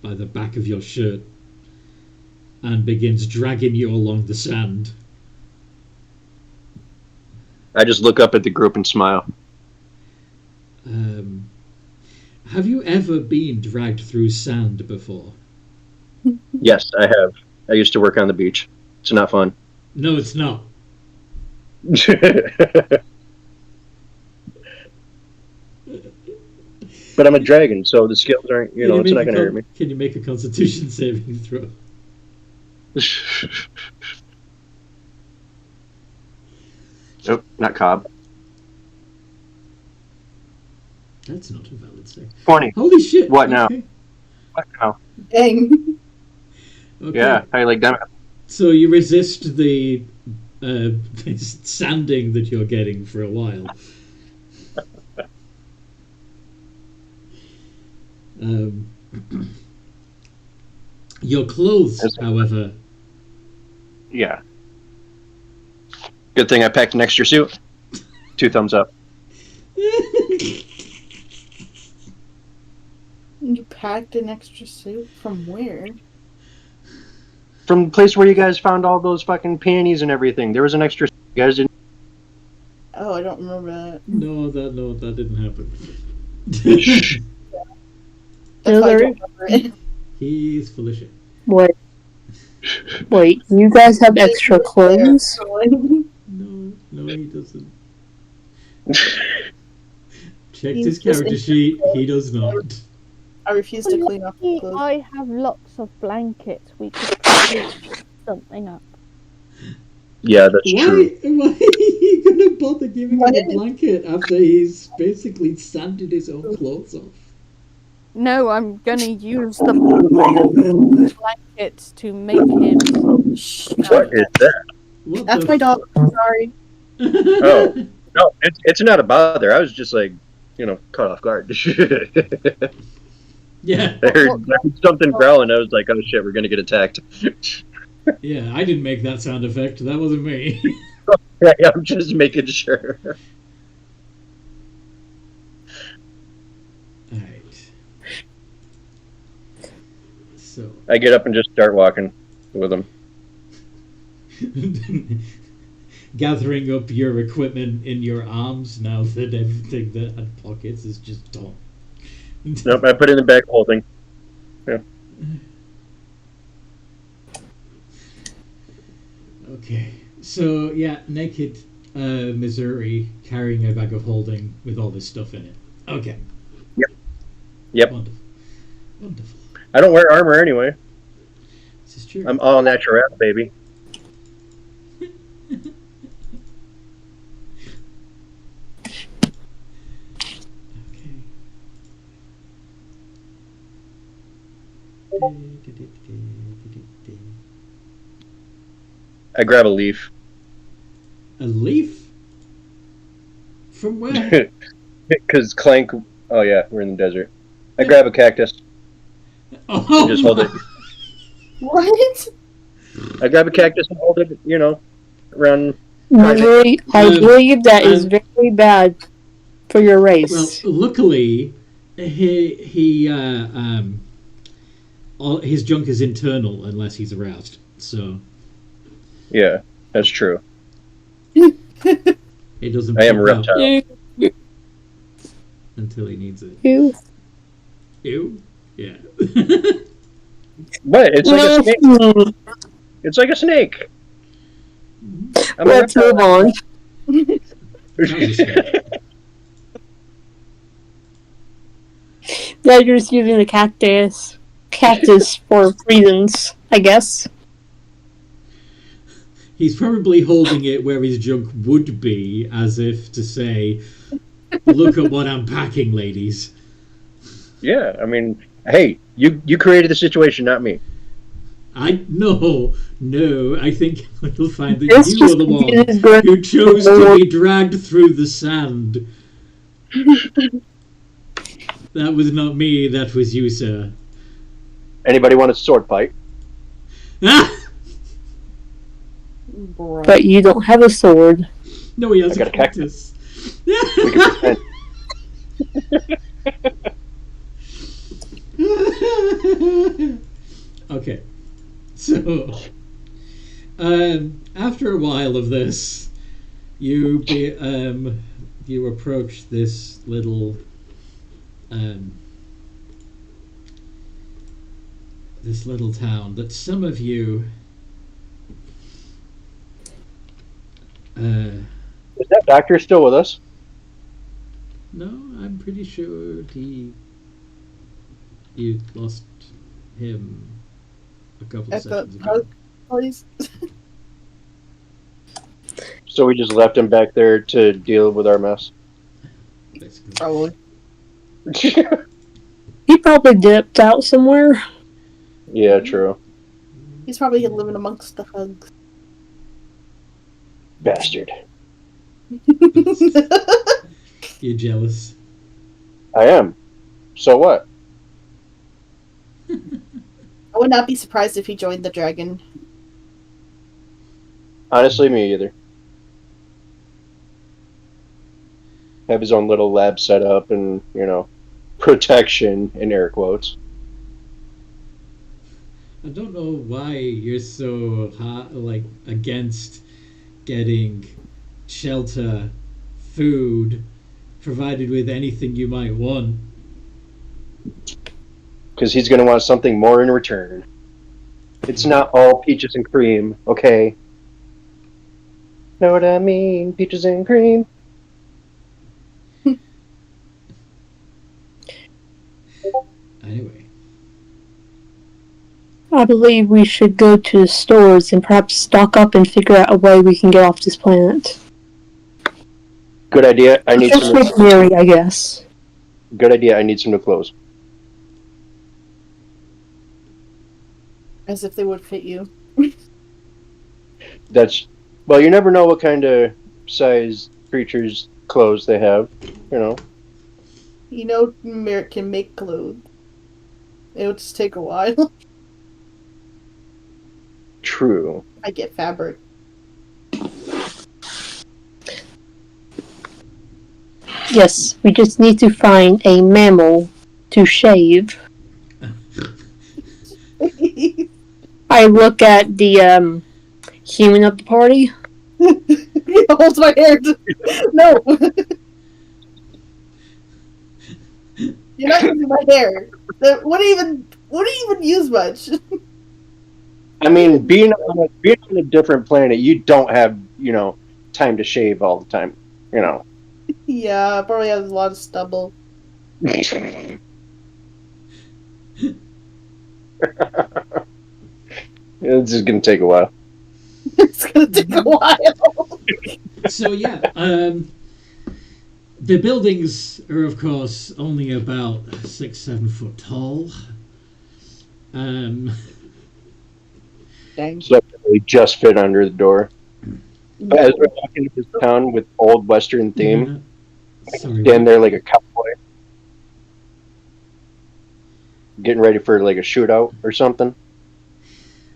by the back of your shirt and begins dragging you along the sand. I just look up at the group and smile. Have you ever been dragged through sand before? Yes, I have. I used to work on the beach. It's not fun. No, it's not. But I'm a dragon, so the skills aren't, it's not going to hurt me. Can you make a Constitution saving throw? Nope, not Cobb. That's not a valid save. 20. Holy shit! What now? Okay. What now? Dang. Okay. Yeah, how you like that? So you resist the sanding that you're getting for a while. Your clothes, however. Yeah. Good thing I packed an extra suit. 2 thumbs up. You packed an extra suit from where? From the place where you guys found all those fucking panties and everything. There was an extra suit. You guys didn't. Oh, I don't remember that. No, that didn't happen. That's why I don't remember it. He's full of shit. Wait, you guys have extra clothes? No, he doesn't. Checked his character sheet. He does not. I refuse to clean off the Lucky clothes. I have lots of blankets. We could probably something up. Yeah, that's true. Why are you gonna bother giving him a blanket after he's basically sanded his own clothes off? No, I'm gonna use the blankets to make him. What is that? That's my dog. Sorry. Oh, no, it's not a bother. I was just like, caught off guard. Yeah. I heard something growling. I was like, oh shit, we're gonna get attacked. Yeah, I didn't make that sound effect. That wasn't me. Yeah, I'm just making sure. Alright. So. I get up and just start walking with him. Gathering up your equipment in your arms now that everything that had pockets is just gone. Nope, I put it in the back holding. Yeah. Okay, so yeah, naked Mizzourii carrying a bag of holding with all this stuff in it. Okay. Yep. Wonderful. I don't wear armor anyway. This is true. I'm all natural, baby. I grab a leaf. A leaf? From where? Because Clank... Oh yeah, we're in the desert. I grab a cactus. Oh, and just hold it. What? I grab a cactus and hold it, around... Mizzourii, I believe that is very bad for your race. Well, luckily, all his junk is internal unless he's aroused. So Yeah, that's true. it doesn't. I am a pop out reptile. until he needs it. Ew. Ew. Yeah. What? It's like a snake. It's like a snake. I'm a Let's move on. Now you're just using the cactus for reasons, I guess. He's probably holding it where his junk would be, as if to say, "Look at what I'm packing, ladies." Yeah, I mean, hey, you created the situation, not me. No. I think you'll find that This you are the one who chose to be dragged through the sand. That was not me. That was you, sir. Anybody want a sword fight? Ah! But you don't have a sword. No, he has I got a a cactus. After a while of this, you approach this little town that some of you Is that doctor still with us? no, I'm pretty sure you lost him a couple of At the sessions ago. place. So we just left him back there to deal with our mess. Basically. Probably. He probably dipped out somewhere. Yeah, true. He's probably living amongst the hugs. Bastard. You're jealous. I am. So what? I would not be surprised if he joined the dragon. Honestly, me either. Have his own little lab set up and, protection in air quotes. I don't know why you're so against getting shelter, food, provided with anything you might want. Because he's going to want something more in return. It's not all peaches and cream, okay? Know what I mean? Peaches and cream. Anyway. I believe we should go to the stores and perhaps stock up and figure out a way we can get off this planet. Good idea. I need Just some. with Mary, I guess. Good idea. I need some new clothes. As if they would fit you. Well, you never know what kind of size creatures' clothes they have, You know, Merrick can make clothes. It'll just take a while. True. I get fabric. Yes, we just need to find a mammal to shave. I look at the human of the party. He holds my hair. No. You're not using my hair. Wouldn't even use much. I mean, being on a different planet, you don't have, time to shave all the time, Yeah, I probably has a lot of stubble. It's just gonna take a while. It's gonna take a while. So yeah, the buildings are of course only about 6-7 foot tall. Dang. So we just fit under the door. But as we're walking into this town with old Western theme, Sorry, stand there like a cowboy, getting ready for like a shootout or something.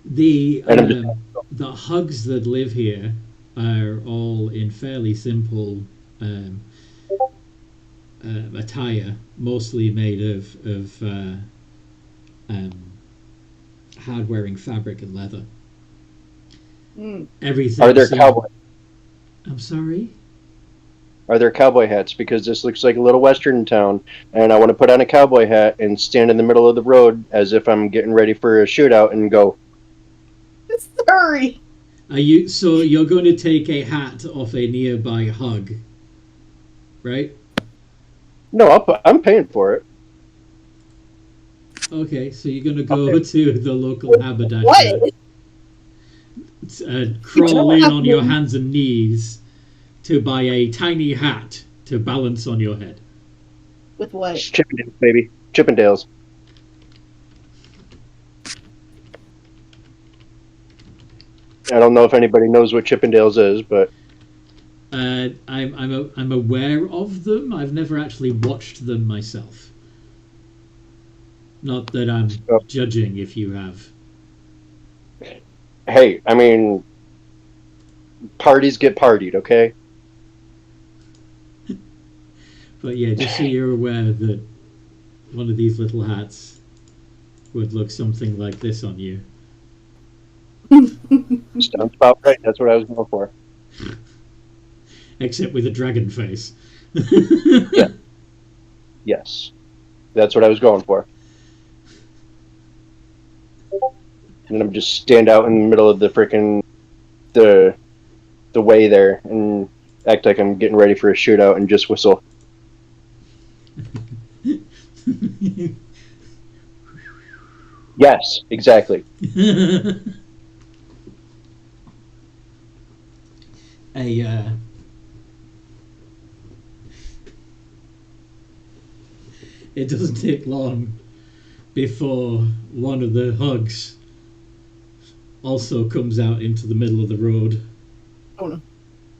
the And hugs that live here are all in fairly simple attire, mostly made of hard-wearing fabric and leather. Everything. Are there cowboy? I'm sorry? Are there cowboy hats? Because this looks like a little western town, and I want to put on a cowboy hat and stand in the middle of the road as if I'm getting ready for a shootout and go. Sorry. So you're going to take a hat off a nearby hug, right? No, I'm paying for it. Okay, so you're going to go to the local haberdasher. What? Crawl in on your hands and knees to buy a tiny hat to balance on your head. With what? Chippendales, baby. Chippendales. I don't know if anybody knows what Chippendales is, but I'm aware of them. I've never actually watched them myself. Not that I'm judging if you have. Hey, I mean, parties get partied, okay? But yeah, just so you're aware that one of these little hats would look something like this on you. Sounds about right. That's what I was going for. Except with a dragon face. Yeah. Yes. That's what I was going for. And I'm just stand out in the middle of the freaking the way there and act like I'm getting ready for a shootout and just whistle. Yes, exactly. It doesn't take long before one of the hugs also comes out into the middle of the road. Oh no.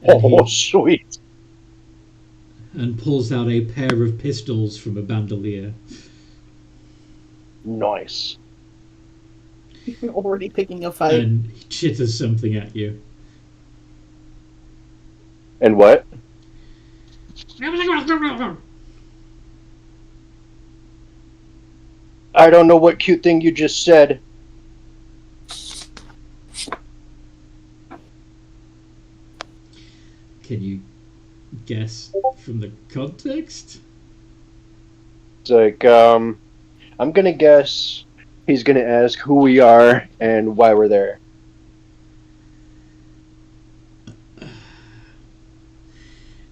Oh, sweet. And pulls out a pair of pistols from a bandolier. Nice. Already picking a fight. And he chitters something at you. And what? I don't know what cute thing you just said. Can you guess from the context? It's like, I'm gonna guess he's gonna ask who we are and why we're there.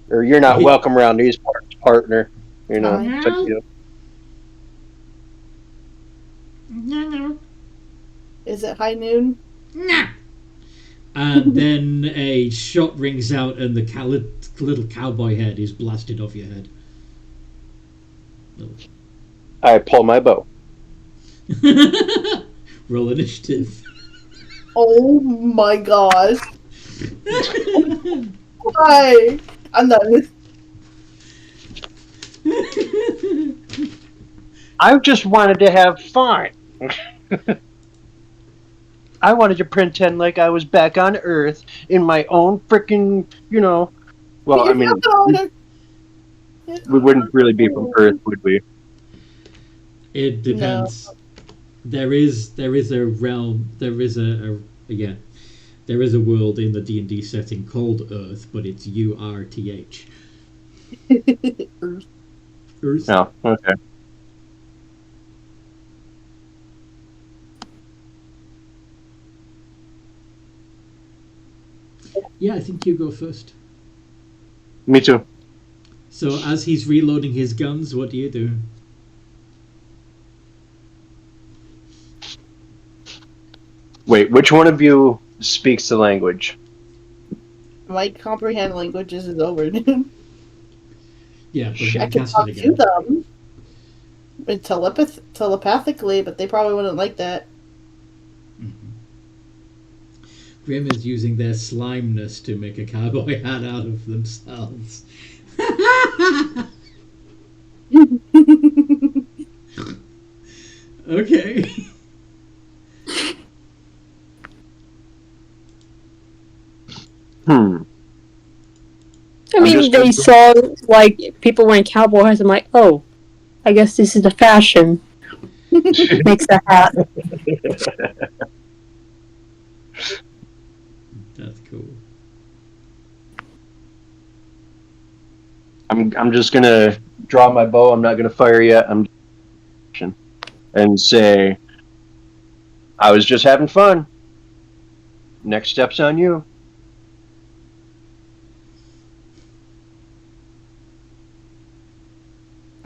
Or you're not welcome around these parts, partner. You know. It's like, you know. Is it high noon? Nah. And then a shot rings out and the little cowboy head is blasted off your head. I pull my bow. Roll initiative. Oh my gosh. Why? I'm done. I just wanted to have fun. I wanted to pretend like I was back on Earth in my own freaking, you know. Well, I mean, we wouldn't really be from Earth, would we? It depends. No. There is a realm. There is a world in the D&D setting called Earth, but it's URTH. Earth. Earth. Oh, okay. Yeah, I think you go first. Me too. So as he's reloading his guns, what do you do? Wait, which one of you speaks the language? My comprehend languages is over. Yeah, but I can talk to them telepathically, but they probably wouldn't like that. Grim is using their slimeness to make a cowboy hat out of themselves. Okay. I mean, they saw, like, people wearing cowboy hats. I'm like, oh, I guess this is the fashion. Makes a hat. That's cool. I'm just gonna draw my bow. I'm not gonna fire yet. I'm and say, I was just having fun. Next step's on you.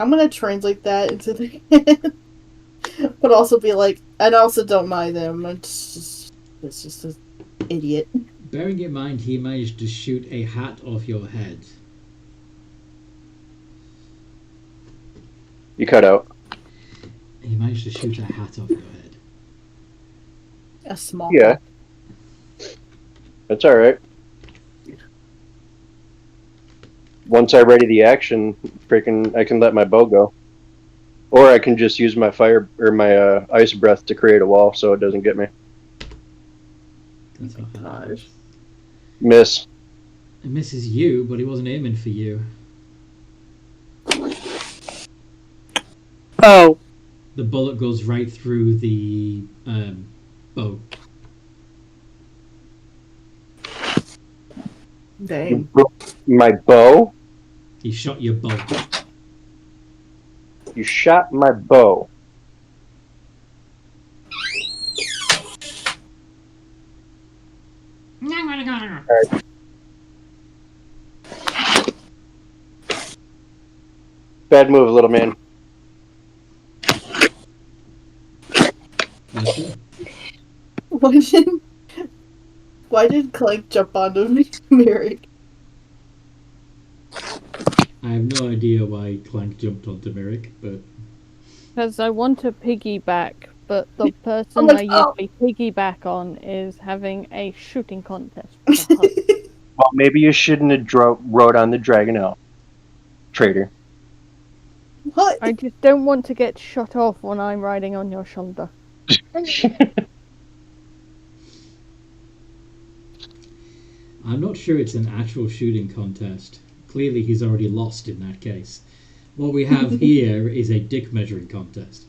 I'm gonna translate that into the but also be like, and also don't mind them. It's just an idiot. Bearing in mind, he managed to shoot a hat off your head. You cut out. He managed to shoot a hat off your head. A small. Yeah. That's all right. Once I ready the action, I can let my bow go, or I can just use my fire or my ice breath to create a wall so it doesn't get me. That's gosh. Miss. It misses you, but he wasn't aiming for you. Oh. The bullet goes right through the bow. Dang. My bow? He shot your bow. You shot my bow. Right. Bad move, little man. Yes, sir. Why did Clank jump onto Merrick? I have no idea why Clank jumped onto Merrick, but Because I want to piggyback, but the person like, I oh. usually piggyback on is having a shooting contest with a hug. Well, maybe you shouldn't have rode on the dragon elf. Traitor. What? I just don't want to get shot off when I'm riding on your shoulder. I'm not sure it's an actual shooting contest. Clearly he's already lost in that case. What we have here is a dick measuring contest.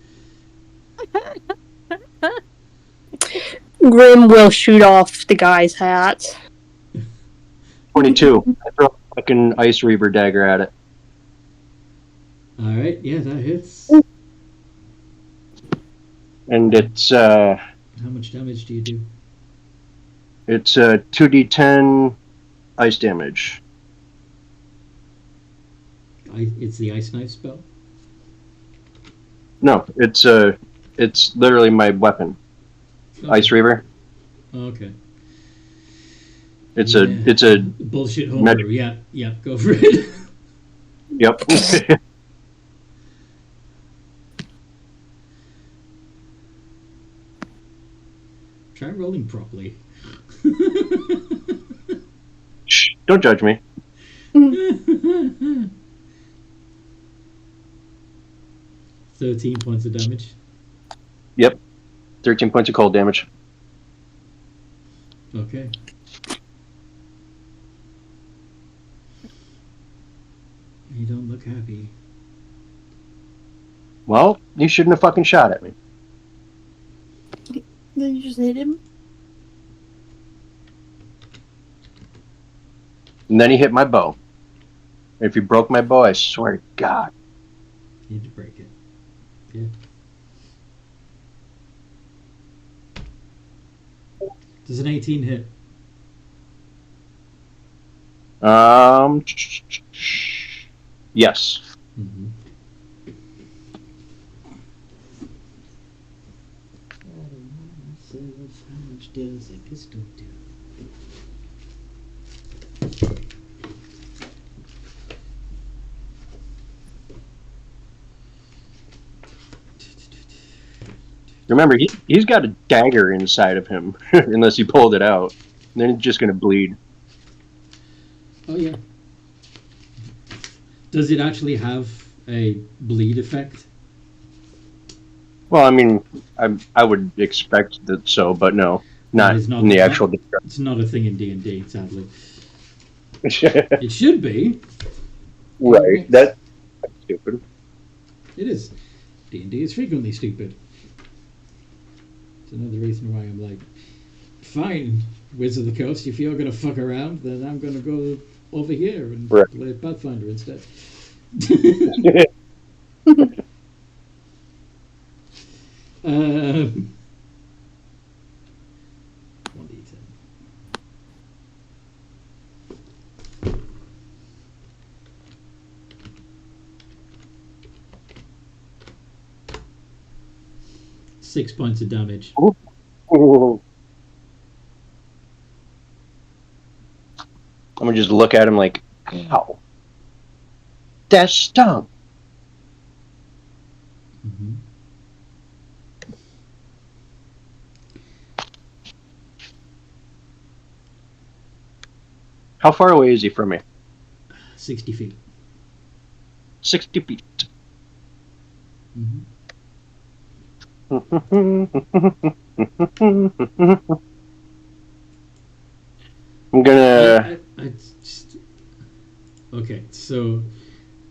Grim will shoot off the guy's hat. 22. I throw a fucking ice reaver dagger at it. Alright, yeah, that hits. And it's How much damage do you do? it's 2d10 ice damage. It's the ice knife spell? No, it's literally my weapon. Oh. Ice reaver. Oh, okay. It's Yeah. it's a Bullshit homebrew. Yeah, go for it. yep. Try rolling properly. Shh, don't judge me. 13 points of damage. Yep. 13 points of cold damage. Okay. You don't look happy. Well, you shouldn't have fucking shot at me. Then you just hit him? And then he hit my bow. If you broke my bow, I swear to God. You need to break it. Yeah. Does an 18 hit? Yes. Mm-hmm. How much does a pistol do? Remember, he's got a dagger inside of him, unless he pulled it out. And then he's just going to bleed. Oh, yeah. Does it actually have a bleed effect? Well, I mean, I would expect that so, but no. Not in the actual... It's not a thing in D&D, sadly. It should be. Right, that's stupid. It is. D&D is frequently stupid. It's another reason why I'm like, fine, Wizard of the Coast, if you're going to fuck around, then I'm going to go over here and play Pathfinder instead. 1d10. 6 points of damage. Ooh. I'm going to just look at him like, ow. That stung. Mm-hmm. How far away is he from me? 60 feet. 60 feet. Mm-hmm. I'm gonna... Okay, so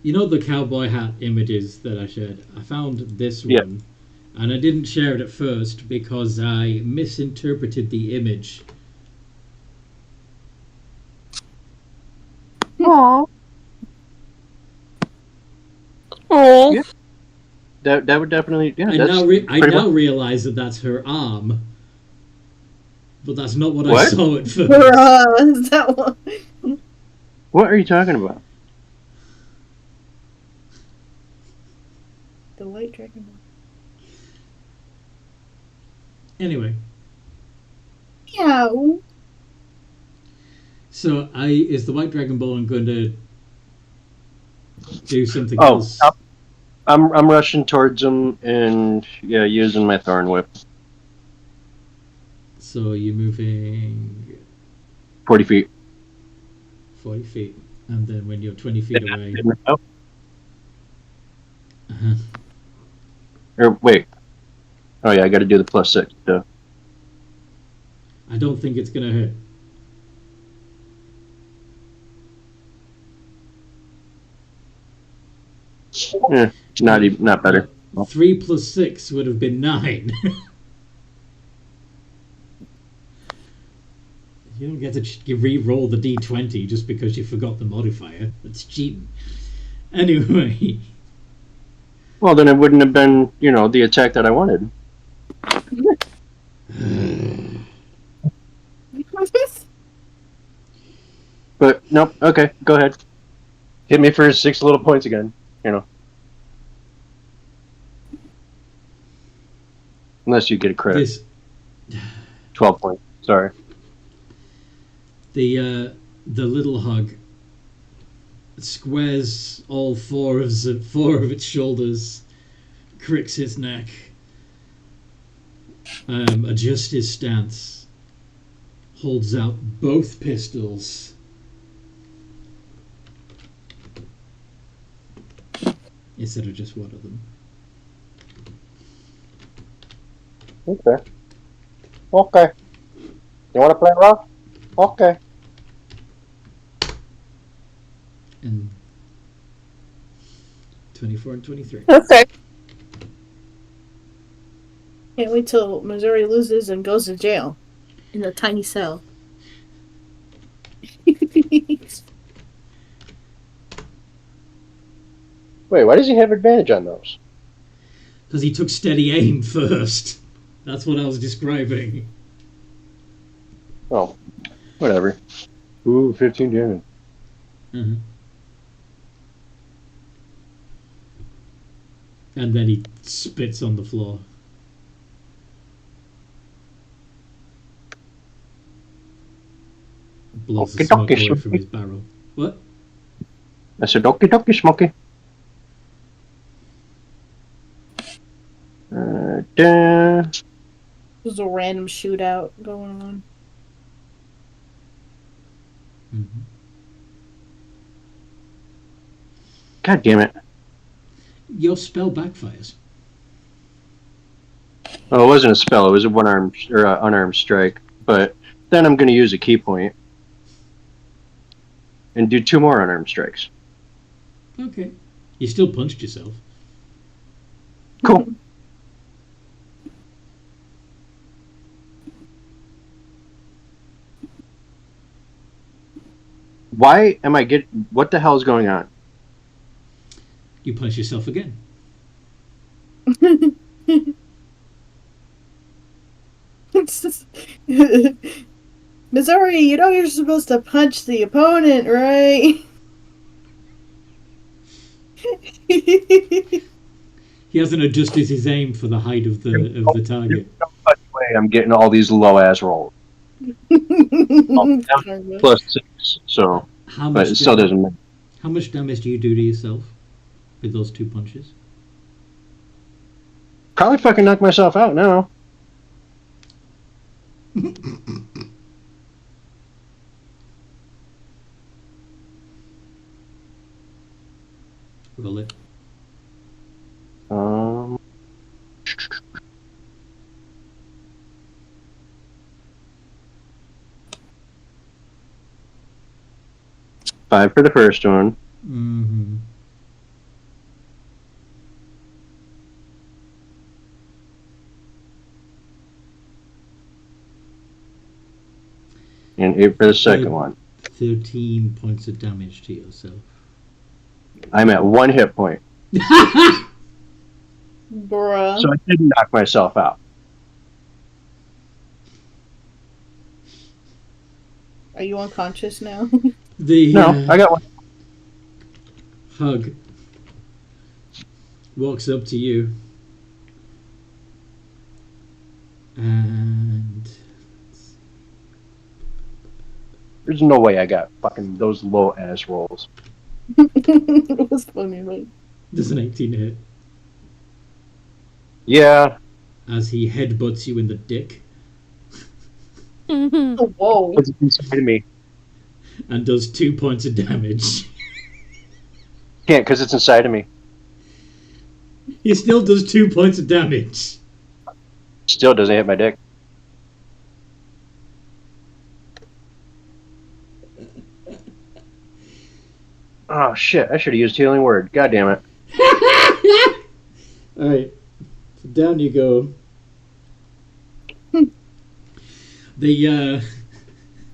you know the cowboy hat images that I shared? I found this one, and I didn't share it at first because I misinterpreted the image. Aww. Oh. Yeah. That would definitely, yeah. I now realize that that's her arm, but that's not what I What? saw at first. Is that one? What are you talking about? The white dragon. Anyway, Meow. so is the white dragon ball going to do something Oh, else? I'm rushing towards him and yeah, using my thorn whip. So you're moving 40 feet. 40 feet, and then when you're 20 feet away. Oh, Uh-huh. or wait. Oh yeah, I got to do the +6. So. I don't think it's going to hit. Yeah, not better. 3 plus 6 would have been 9. You don't get to re-roll the d20 just because you forgot the modifier. That's cheating. Anyway. Well, then it wouldn't have been, the attack that I wanted. But nope. Okay, go ahead. Hit me for 6 little points again. Unless you get a crit. 12 points. Sorry. The little hug squares all four of its shoulders, cricks his neck, adjusts his stance, holds out both pistols. Instead of just one of them. Okay. You want to play rough? Okay. And 24 and 23. Okay. Can't wait till Mizzourii loses and goes to jail in a tiny cell. Wait, why does he have advantage on those? Because he took steady aim first. That's what I was describing. Oh, whatever. Ooh, 15 damage. Mm-hmm. And then he spits on the floor. Blows the smoke away from his barrel. What? I said, okie dokie, Smokey. There's a random shootout going on. Mm-hmm. God damn it. Your spell backfires. Oh, it wasn't a spell. It was a one-armed or unarmed strike. But then I'm going to use a key point and do 2 more unarmed strikes. Okay. You still punched yourself. Cool. Why am I getting... What the hell is going on? You punch yourself again. Mizzourii, you're supposed to punch the opponent, right? He hasn't adjusted his aim for the height of the target. I'm getting all these low-ass rolls. +6, so... But it still doesn't matter. How much damage do you do to yourself with those 2 punches? Probably fucking knock myself out now. Roll it. Five for the first one. Mm-hmm. And 8 for the second one. 13 points of damage to yourself. I'm at 1 hit point. Bruh. So I didn't knock myself out. Are you unconscious now? No, I got one. Hug walks up to you and There's no way I got fucking those low ass rolls. It was funny, right? does an 18 hit Yeah. as he headbutts you in the dick Oh, whoa. It's inside of me. and does 2 points of damage. Can't because it's inside of me. He still does 2 points of damage. Still doesn't hit my dick. Oh shit, I should have used healing word. God damn it. Alright, so down you go. The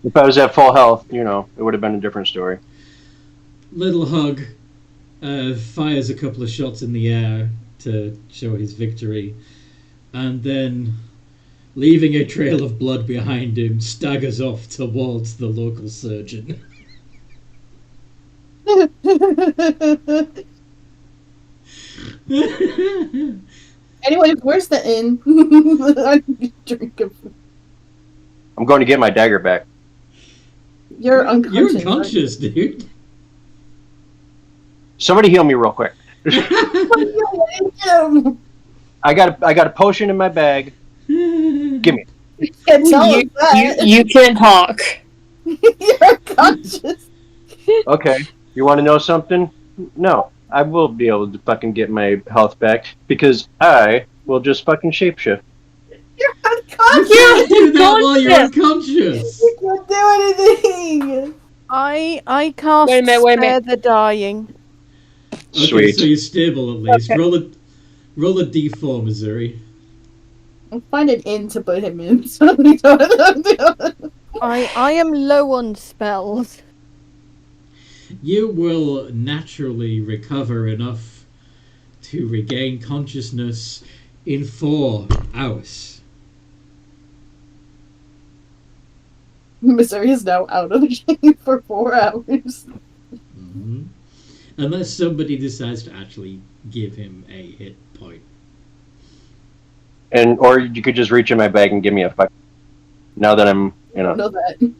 If I was at full health, you know, it would have been a different story. little Hug fires a couple of shots in the air to show his victory, and then, leaving a trail of blood behind him, staggers off towards the local surgeon. Anyways, where's the inn? I'm drinking. I'm going to get my dagger back. You're unconscious. You're unconscious, dude. Somebody heal me real quick. Him. I got a potion in my bag. Give me. You can't tell us that. You can't talk. You're unconscious. Okay. You want to know something? No. I will be able to fucking get my health back because I will just fucking shapeshift. You're You unconscious. can't do that while you're unconscious. unconscious. You can't do anything. I cast Wait a minute, wait a Spare minute. the Dying. Okay, Sweet. so you're stable at least. Okay. Roll a d4, Mizzourii. I'll find an inn to put him in. So we don't. I am low on spells. You will naturally recover enough to regain consciousness in 4 hours. Mizzourii is now out of the game for 4 hours. Mm-hmm. Unless somebody decides to actually give him a hit point. And or you could just reach in my bag and give me a fuck. Now that I'm, you know. Know that.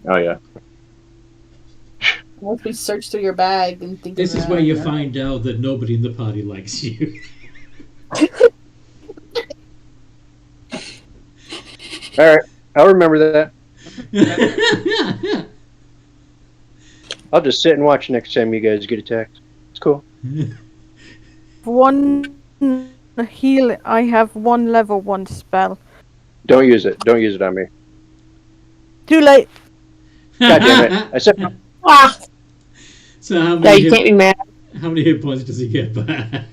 Oh yeah. Once we search through your bag and think This of is that, where you yeah. find out that nobody in the party likes you. All right. I'll remember that. I'll just sit and watch next time you guys get attacked. It's cool. One heal. I have 1 level 1 spell. Don't use it. Don't use it on me. Too late. God damn it. I said no. Ah, So how yeah, many, you can't be mad. how many hit points does he get back?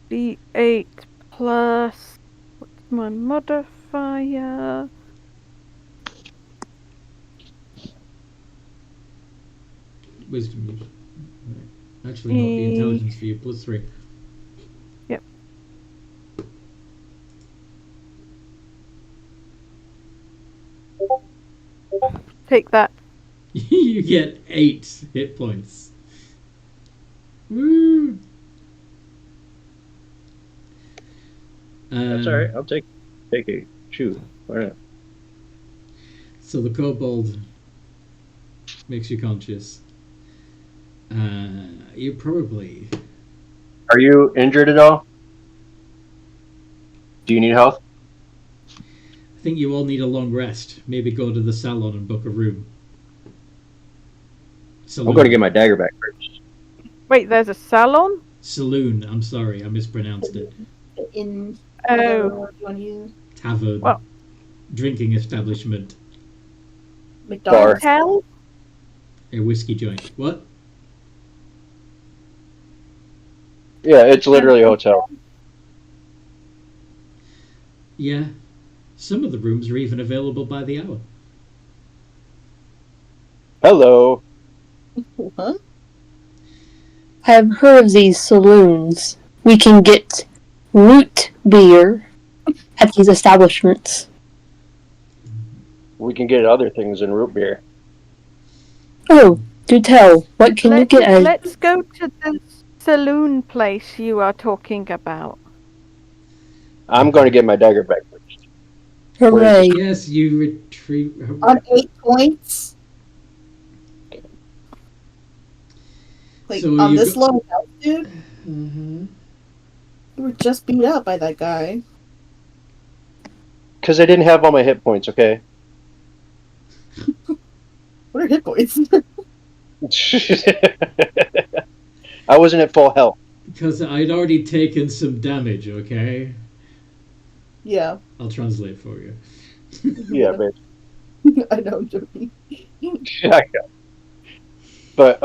D8 plus. What's my modifier? Wisdom. Right. Actually, not the intelligence for you. +3. Yep. Take that. You get 8 hit points. Woo! That's all right. I'll take it. Shoot. Why not? So the kobold makes you conscious. You probably... Are you injured at all? Do you need health? I think you all need a long rest. Maybe go to the salon and book a room. Saloon. I'm going to get my dagger back first. Wait, there's a salon? Saloon. I'm sorry, I mispronounced it. In Oh. what do you want to use? Tavern. Well- Drinking establishment. McDonald's. Hotel? A whiskey joint. What? Yeah, it's literally a hotel. Yeah. Some of the rooms are even available by the hour. Hello. Huh? I've heard of these saloons. We can get root beer at these establishments. We can get other things in root beer. Oh, do tell. What can you get? Let's go to the saloon place you are talking about. I'm going to get my dagger back first. Hooray! Yes, you retrieve. On 8 points. Like, So on you this go- low health, dude, Mhm. you were just beat up by that guy. Because I didn't have all my hit points, okay? What are hit points? I wasn't at full health. Because I'd already taken some damage, okay? Yeah. I'll translate for you. Yeah, man. I know, I'm joking. But,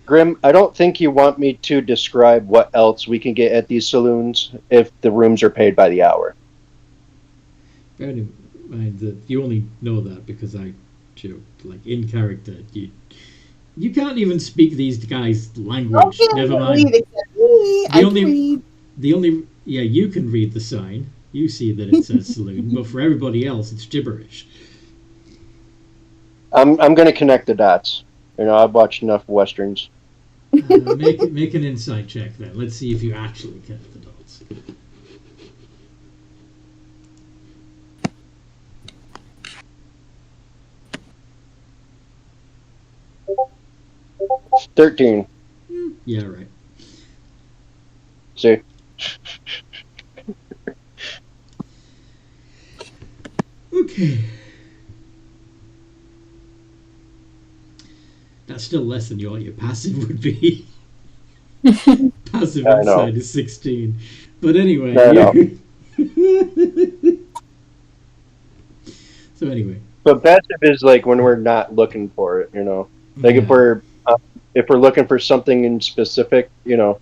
Grim, I don't think you want me to describe what else we can get at these saloons if the rooms are paid by the hour. Bear in mind that you only know that because I joked. Like, in character, you can't even speak these guys' language. Okay, Never read mind. except me. I only- can read. Yeah, you can read the sign. You see that it says saloon, but for everybody else, it's gibberish. I'm going to connect the dots. You know, I've watched enough westerns. Make an insight check then. Let's see if you actually connect the dots. It's 13. Yeah, right. See? Okay. That's still less than what your passive would be. Passive I know. insight is 16. But anyway. I know. So anyway. But passive is like when we're not looking for it, you know? Like Yeah. if we're looking for something in specific, you know,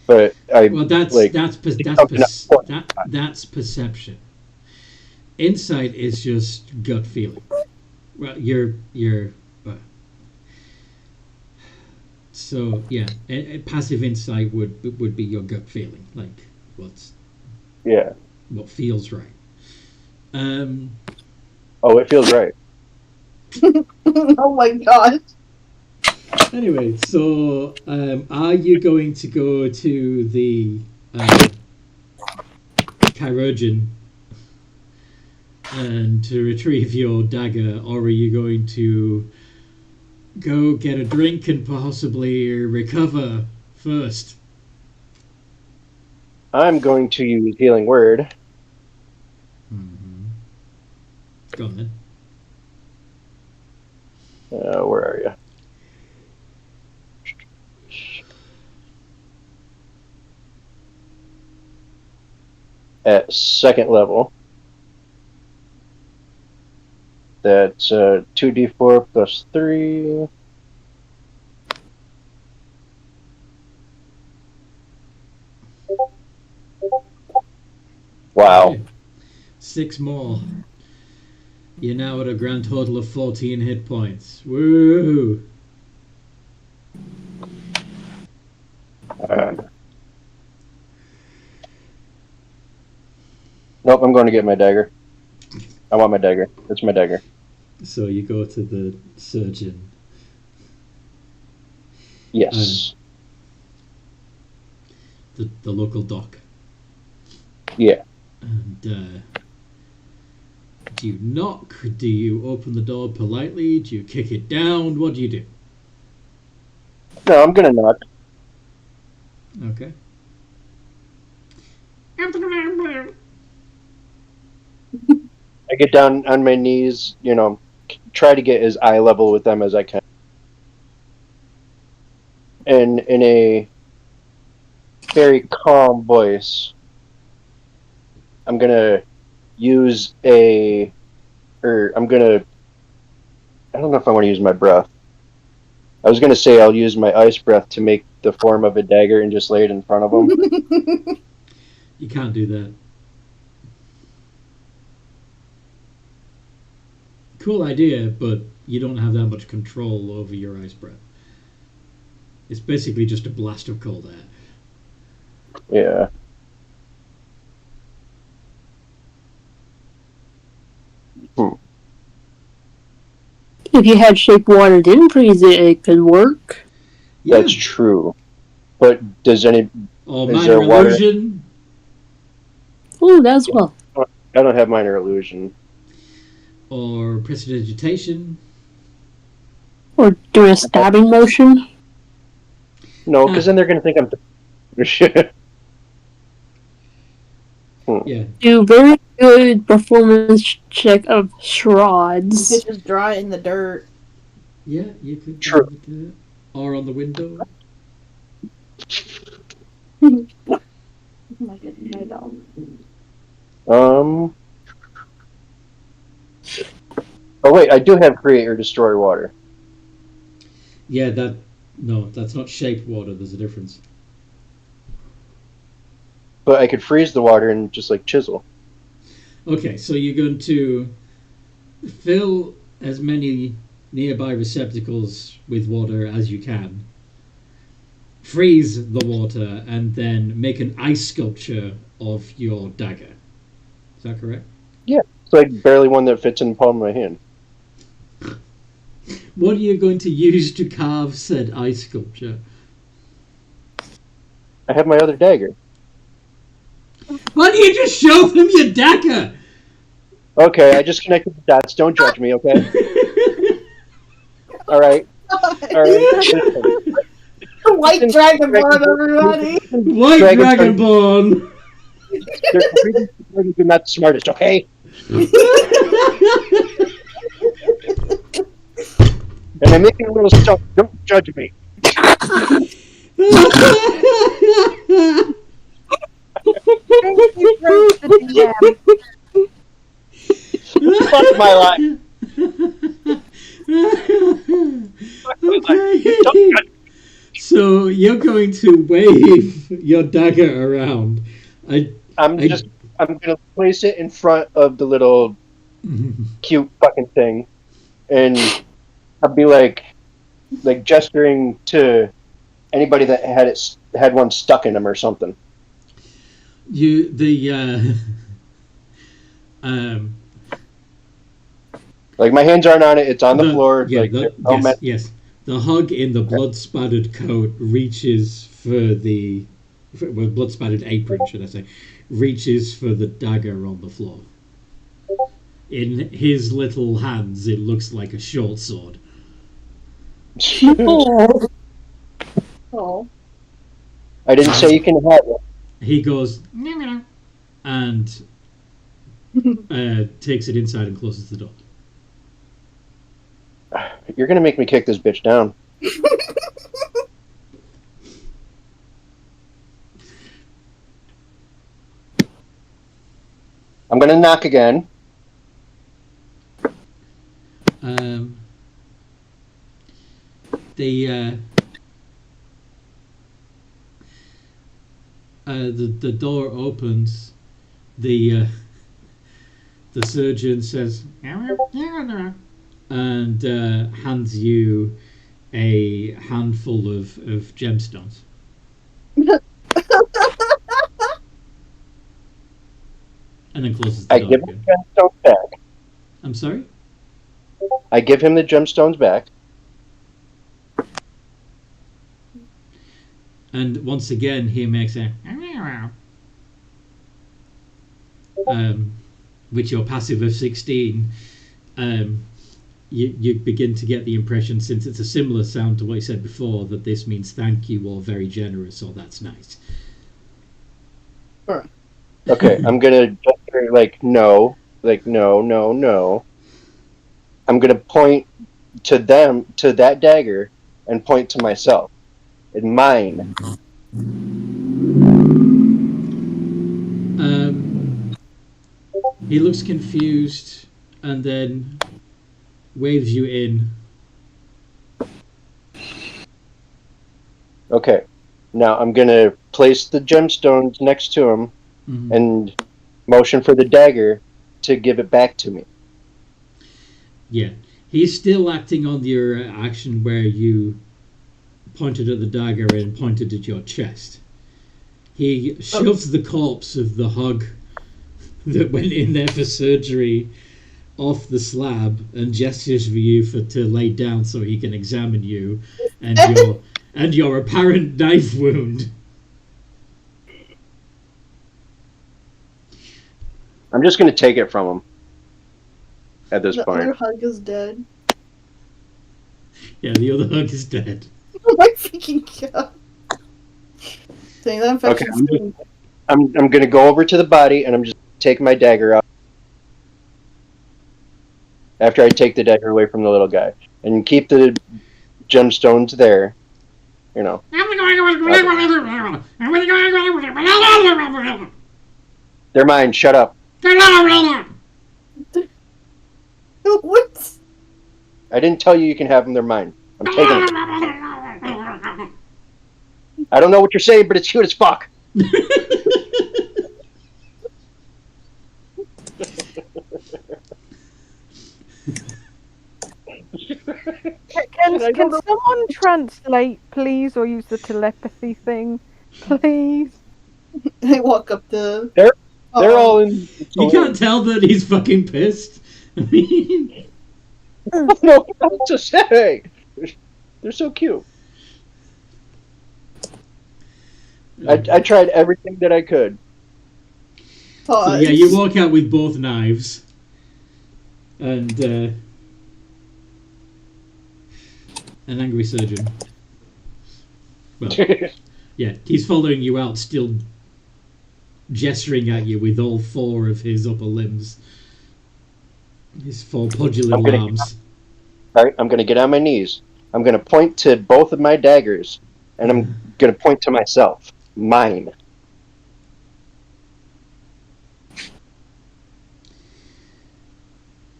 but Well, that's like, that's perception. Insight is just gut feeling. Well, so yeah, a passive insight would be your gut feeling, like what feels right. Oh, it feels right. Oh my god. Anyway, so are you going to go to the Chirurgeon and to retrieve your dagger, or are you going to go get a drink and possibly recover first? I'm going to use Healing Word. Go on then. Where are you? At second level. That's 2d4 plus 3. Wow. Okay. 6 more. You're now at a grand total of 14 hit points. Woo! Nope, I'm going to get my dagger. I want my dagger. It's my dagger. So you go to the surgeon. Yes. The local doc. Yeah. And do you knock? Do you open the door politely? Do you kick it down? What do you do? No, I'm going to knock. Okay. I get down on my knees, you know, try to get as eye level with them as I can. And in a very calm voice, I'm going to use I don't know if I want to use my breath. I was going to say I'll use my ice breath to make the form of a dagger and just lay it in front of them. You can't do that. Cool idea, but you don't have that much control over your ice breath. It's basically just a blast of cold air. Yeah. If you had shape water didn't freeze it, it could work. Yeah. That's true. But does any... Or is minor there water- illusion. Oh, that as well. I don't have minor illusion. Or prestidigitation. Or doing a stabbing motion. No, because then they're going to think I'm... Yeah. Do very good performance check of You shrouds. could just draw it in the dirt. Yeah, you could True. do that. Or on the window. Oh wait, I do have create or destroy water. Yeah, that's not shaped water. There's a difference. But I could freeze the water and just like chisel. Okay, so you're going to fill as many nearby receptacles with water as you can, freeze the water, and then make an ice sculpture of your dagger. Is that correct? It's like barely one that fits in the palm of my hand. What are you going to use to carve said ice sculpture? I have my other dagger. Why don't you just show them your dagger? Okay, I just connected the dots. Don't judge me, okay? Alright. White dragonborn, everybody! White dragonborn! You're not the smartest, okay? And I'm making a little stuff. Don't judge me. Fuck my life. Okay. Don't judge me. So you're going to wave your dagger around. I'm gonna place it in front of the little cute fucking thing, and I'll be like gesturing to anybody that had one stuck in them or something. Like my hands aren't on it; it's on the floor. Yeah, like, yes. The hug in the blood-spattered coat reaches for the blood-spattered apron, should I say, reaches for the dagger on the floor. In his little hands, it looks like a short sword. Oh. I didn't say you can have it. He goes and takes it inside and closes the door. You're gonna make me kick this bitch down. I'm gonna knock again. The door opens. The surgeon says, and hands you a handful of gemstones. And then closes the I door give him again. the gemstones back. I'm sorry? I give him the gemstones back. And once again, he makes a with your passive of 16, you begin to get the impression, since it's a similar sound to what you said before, that this means thank you or very generous or that's nice. Okay, I'm gonna gesture no. I'm gonna point to that dagger, and point to myself. It's mine. He looks confused and then waves you in. Okay, now I'm gonna place the gemstones next to him and motion for the dagger to give it back to me. Yeah, He's still acting on your action where you pointed at the dagger and pointed at your chest. He shoves the corpse of the hug that went in there for surgery off the slab and gestures for you to lay down so he can examine you and your apparent knife wound. I'm just going to take it from him at this The point. other hug is dead. Yeah, the other hug is dead. Oh my freaking god. Saying that Okay, infection. I'm going to go over to the body and I'm just taking my dagger out. After I take the dagger away from the little guy. And keep the gemstones there. You know. They're mine, shut up. What? I didn't tell you can have them, they're mine. I'm taking them. I don't know what you're saying, but it's cute as fuck. Can someone translate, please, or use the telepathy thing, please? I walk up to. They're all in. You can't tell that he's fucking pissed. I mean, No, what to say? They're so cute. I tried everything that I could. so yeah, you walk out with both knives, and an angry surgeon. Well, yeah, he's following you out, still gesturing at you with all four of his upper limbs. His four podgy little arms. Alright, I'm going to get on my knees. I'm going to point to both of my daggers, and I'm going to point to myself. Mine.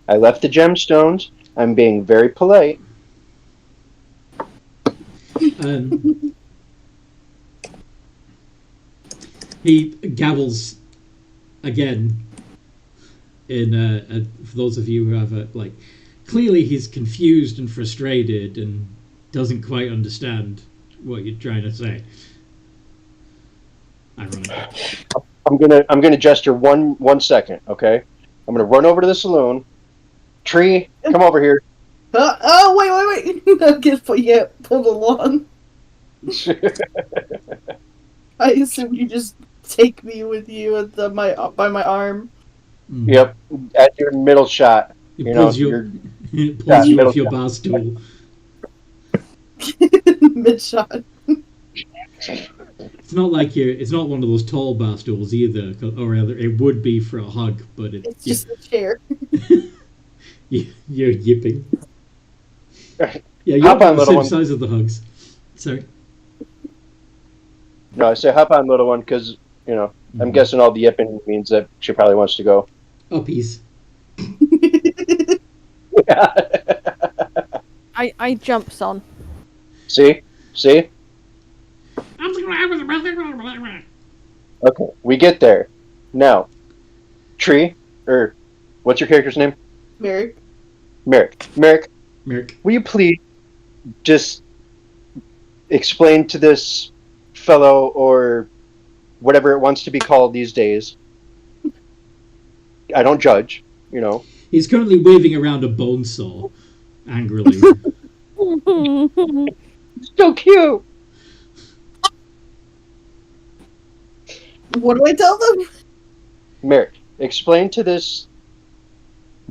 I left the gemstones. I'm being very polite. He gabbles again. For those of you who have clearly he's confused and frustrated and doesn't quite understand what you're trying to say. Ironic. I'm gonna gesture 1 second, okay? I'm gonna run over to the saloon. Tree, come over here. Wait. I'm gonna pulled along. I assume you just take me with you at by my arm. Yep, at your middle shot. It pulls you off your bar stool. Mid shot. It's not like it's not one of those tall bar stools either, or rather, it would be for a hug, but it's just a chair. You're yipping. Yeah, you're hop on, the little same one. size of the hugs. Sorry. No, I say hop on, little one, because I'm guessing all the yipping means that she probably wants to go. Uppies. I jumps on. See? Okay, we get there. Now, Tree, or what's your character's name? Merrick. Merrick, Merrick. will you please just explain to this fellow, or whatever it wants to be called these days? I don't judge, He's currently waving around a bone saw, angrily. So cute! What do I tell them? Merrick, explain to this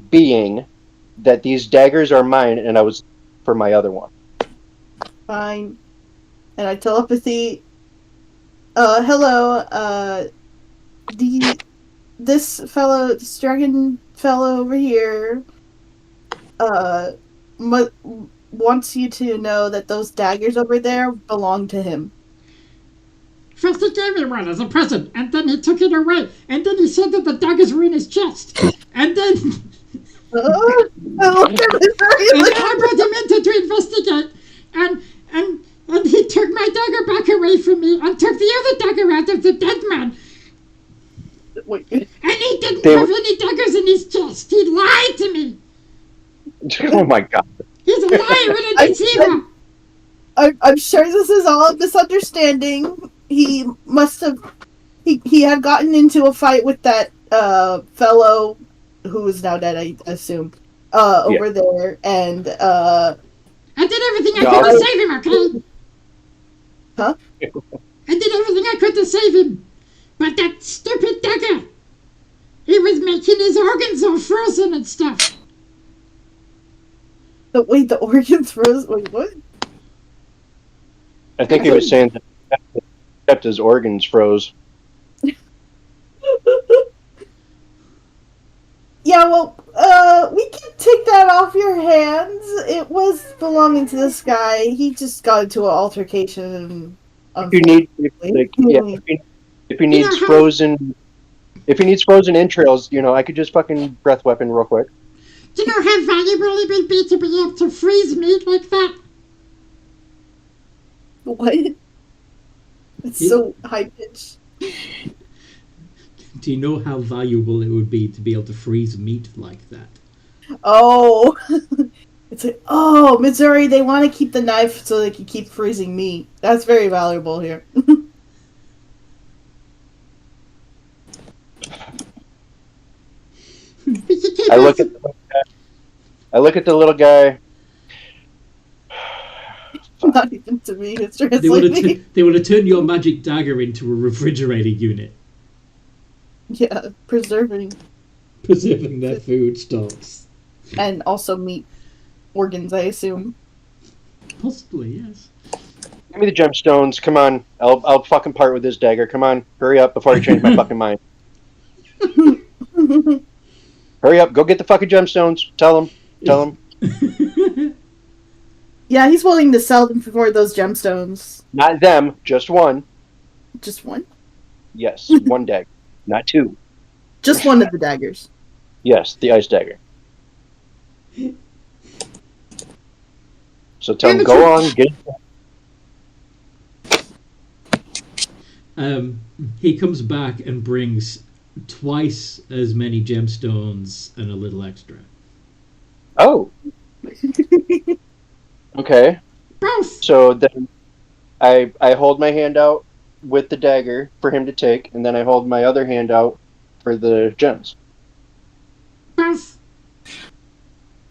being that these daggers are mine and I was for my other one. Fine. And I telepathy. Hello. This dragon fellow over here, wants you to know that those daggers over there belong to him. First he gave me one as a present, and then he took it away, and then he said that the daggers were in his chest, and then I brought him in to investigate, and he took my dagger back away from me, and took the other dagger out of the dead man. Wait. And he didn't have any daggers in his chest. He lied to me. Oh my god. He's a liar and a deceiver! I'm sure this is all a misunderstanding. He must have. He had gotten into a fight with that fellow who is now dead, I assume, over there, and I did everything I could to save him, okay? Huh? I did everything I could to save him, but that stupid dagger, he was making his organs all frozen and stuff. Wait, the organs froze? Wait, what? I think he was saying that except his organs froze. Yeah, well, we can take that off your hands. It was belonging to this guy. He just got into an altercation. If he needs frozen, if he needs frozen entrails, I could just fucking breath weapon real quick. Do you know how valuable it would be to be able to freeze meat like that? What? It's so high pitched. Do you know how valuable it would be to be able to freeze meat like that? Oh, it's like, Mizzourii, they want to keep the knife so they can keep freezing meat. That's very valuable here. I look at the little guy. Not even to me, it's They would have turned your magic dagger into a refrigerator unit. Yeah, preserving their food stocks. and also meat organs, I assume. Possibly, yes. Give me the gemstones. Come on, I'll fucking part with this dagger. Come on, hurry up before I change my fucking mind. Hurry up, go get the fucking gemstones. Tell him. Yeah, he's willing to sell them for those gemstones. Not them, just one. Just one? Yes, one dagger, not two. Just one of the daggers. Yes, the ice dagger. So tell him, go on, get it. He comes back and brings twice as many gemstones and a little extra. Oh. Okay. So then I hold my hand out with the dagger for him to take, and then I hold my other hand out for the gems. Both.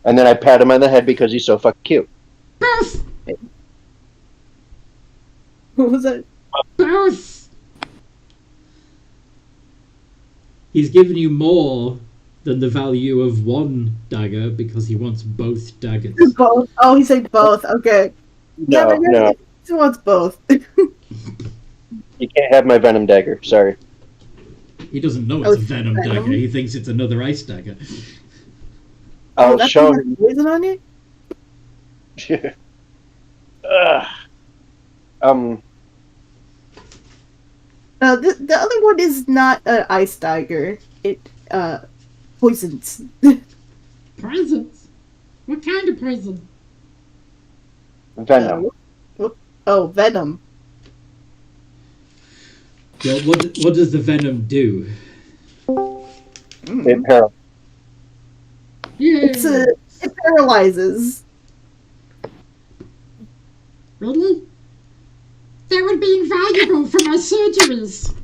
And then I pat him on the head because he's so fucking cute. Both. What was that? Both. He's given you more than the value of one dagger because he wants both daggers. Both? Oh, he said both. Okay. No. He wants both. You can't have my venom dagger. Sorry. He doesn't know it's a venom dagger. He thinks it's another ice dagger. I'll show him. Poison on you? The other one is not an ice dagger. It poisons. Poisons? What kind of poison? Venom. Venom. Well, what does the venom do? It paralyzes. Yeah. It paralyzes. Really? That would be invaluable for my surgeries.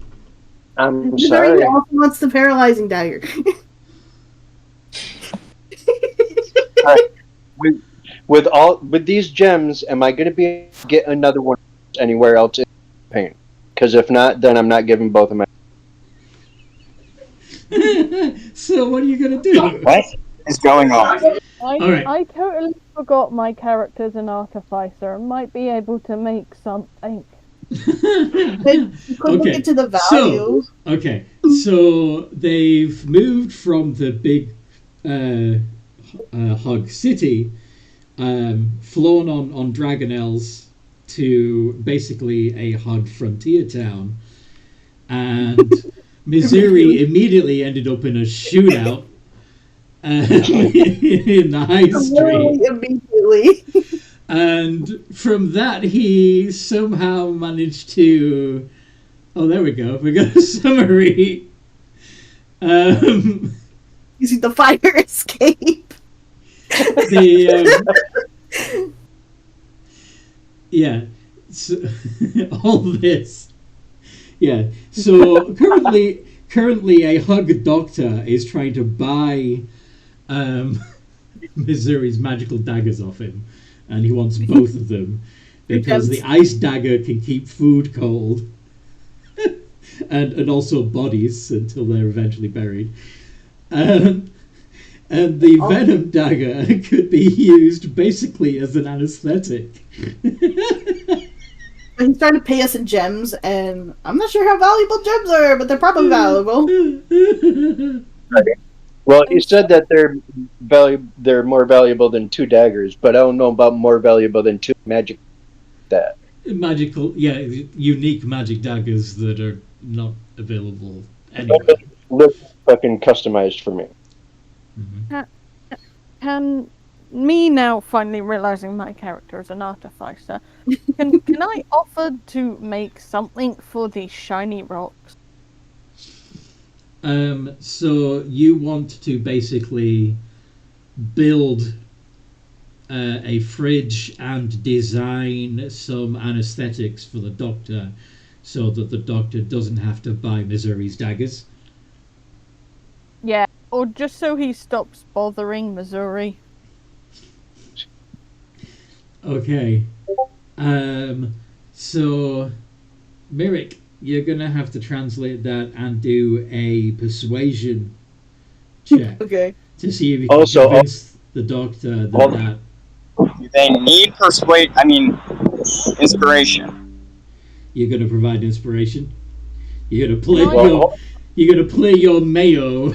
I'm He sorry. also wants the paralyzing dagger. With these gems, am I going to be able to get another one anywhere else in pain? Because if not, then I'm not giving both of my. So what are you going to do? What is going on? Alright. I totally forgot my character's an artificer and might be able to make something. You could look into the value. So they've moved from the big Hugg city, flown on Dragonels to basically a Hugg frontier town, and Mizzourii immediately ended up in a shootout in the high street. Immediately. And from that, he somehow managed to. Oh, there we go. We got a summary. Using the fire escape. Yeah, so, all this. Yeah, so currently a hugg doctor is trying to buy Missouri's magical daggers off him, and he wants both of them because the ice dagger can keep food cold and also bodies until they're eventually buried. And the venom dagger could be used basically as an anesthetic. He's trying to pay us in gems, and I'm not sure how valuable gems are, but they're probably valuable. Well, he said that they're more valuable than 2 daggers, but I don't know about more valuable than 2 magic that. Magical, yeah, unique magic daggers that are not available anywhere. Look fucking customized for me. Can me now finally realizing my character is an artificer, can I offer to make something for these shiny rocks? So you want to basically build a fridge and design some anesthetics for the doctor so that the doctor doesn't have to buy Missouri's daggers? Yeah, or just so he stops bothering Mizzourii. Okay. So, Mirik, you're going to have to translate that and do a persuasion check Okay. to see if you can Also, convince the doctor that They need inspiration. you're going to provide inspiration. You're going to play Well, you're going to play your mayo.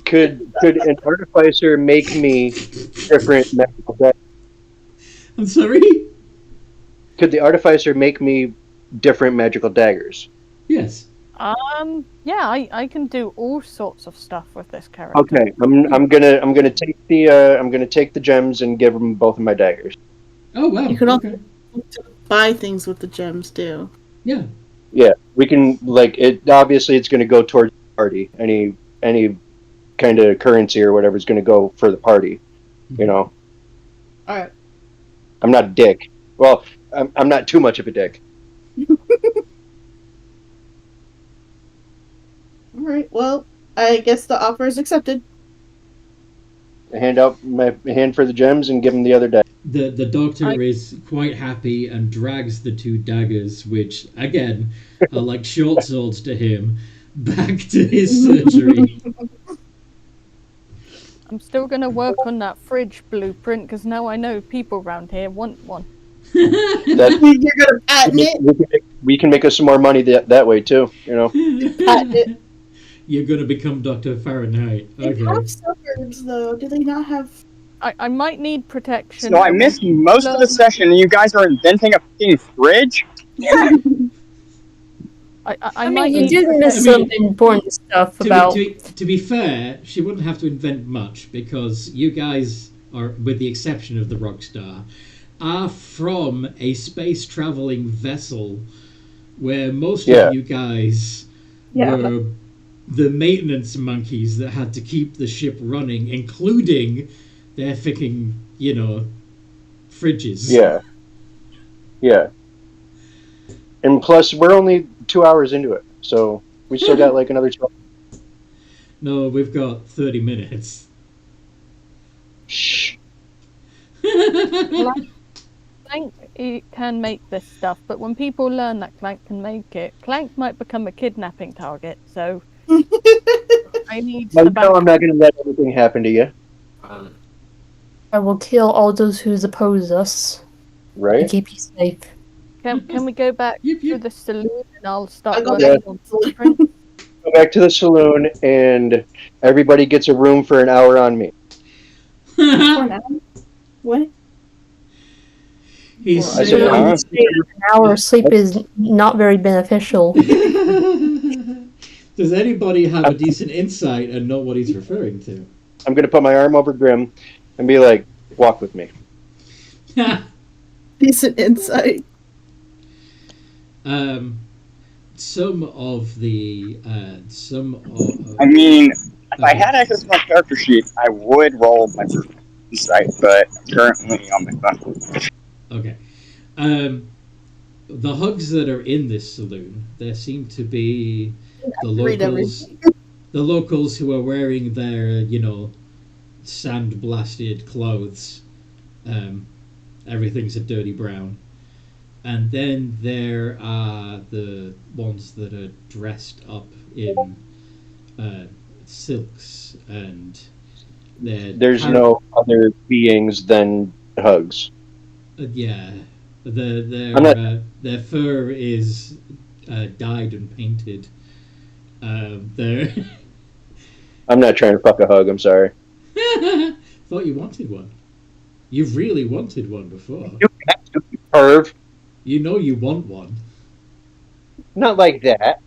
could an artificer make me different magical daggers? I'm sorry? Could the artificer make me different magical daggers? Yes. Yeah, I can do all sorts of stuff with this character. Okay, I'm gonna take the gems and give them both of my daggers. Oh wow. You could okay. also buy things with the gems too. Yeah. Yeah, we can it. Obviously, it's gonna go towards the party. Any kind of currency or whatever is gonna go for the party. You know. All right. I'm not a dick. Well, I'm not too much of a dick. All right. Well, I guess the offer is accepted. I hand out my hand for the gems and give him the other dagger. The doctor is quite happy and drags the 2 daggers, which again are like short swords to him, back to his surgery. I'm still gonna work on that fridge blueprint because now I know people around here want one. You're gonna patent it. We can make us some more money that way too. You know. Patent it. You're gonna become Dr. Fahrenheit. They Okay. have suburbs though. Do they not have? I might need protection. So I missed most of the session, and you guys are inventing a fucking fridge? I mean, might you need did miss some important stuff about. To be fair, she wouldn't have to invent much because you guys are, with the exception of the Rockstar, are from a space traveling vessel where most of you guys were the maintenance monkeys that had to keep the ship running, including their freaking, fridges. Yeah. And plus, we're only 2 hours into it, so we still got like another 12. No, we've got 30 minutes. Shh. Clank can make this stuff, but when people learn that Clank can make it, Clank might become a kidnapping target, so I need the back. I'm not going to let anything happen to you. I will kill all those who oppose us. Right? To keep you safe. Can we go back to the saloon and I'll start go working on blueprint? Go back to the saloon, and everybody gets a room for an hour on me. What? He's I saying, suppose. An hour of sleep is not very beneficial. Does anybody have a decent insight and know what he's referring to? I'm going to put my arm over Grim and be like, walk with me. Decent insight. Some of the I mean, if I had access to my character sheet, I would roll my insight, but currently on my phone. Okay. The hugs that are in this saloon, there seem to be the Read locals, everything. the locals who are wearing their, sand-blasted clothes. Everything's a dirty brown. And then there are the ones that are dressed up in silks, and There's no other beings than hugs. Yeah, I'm not- their fur is dyed and painted. They're I'm not trying to fuck a hug. I'm sorry. thought you wanted one. You've really wanted one before. You perv. You know you want one. Not like that.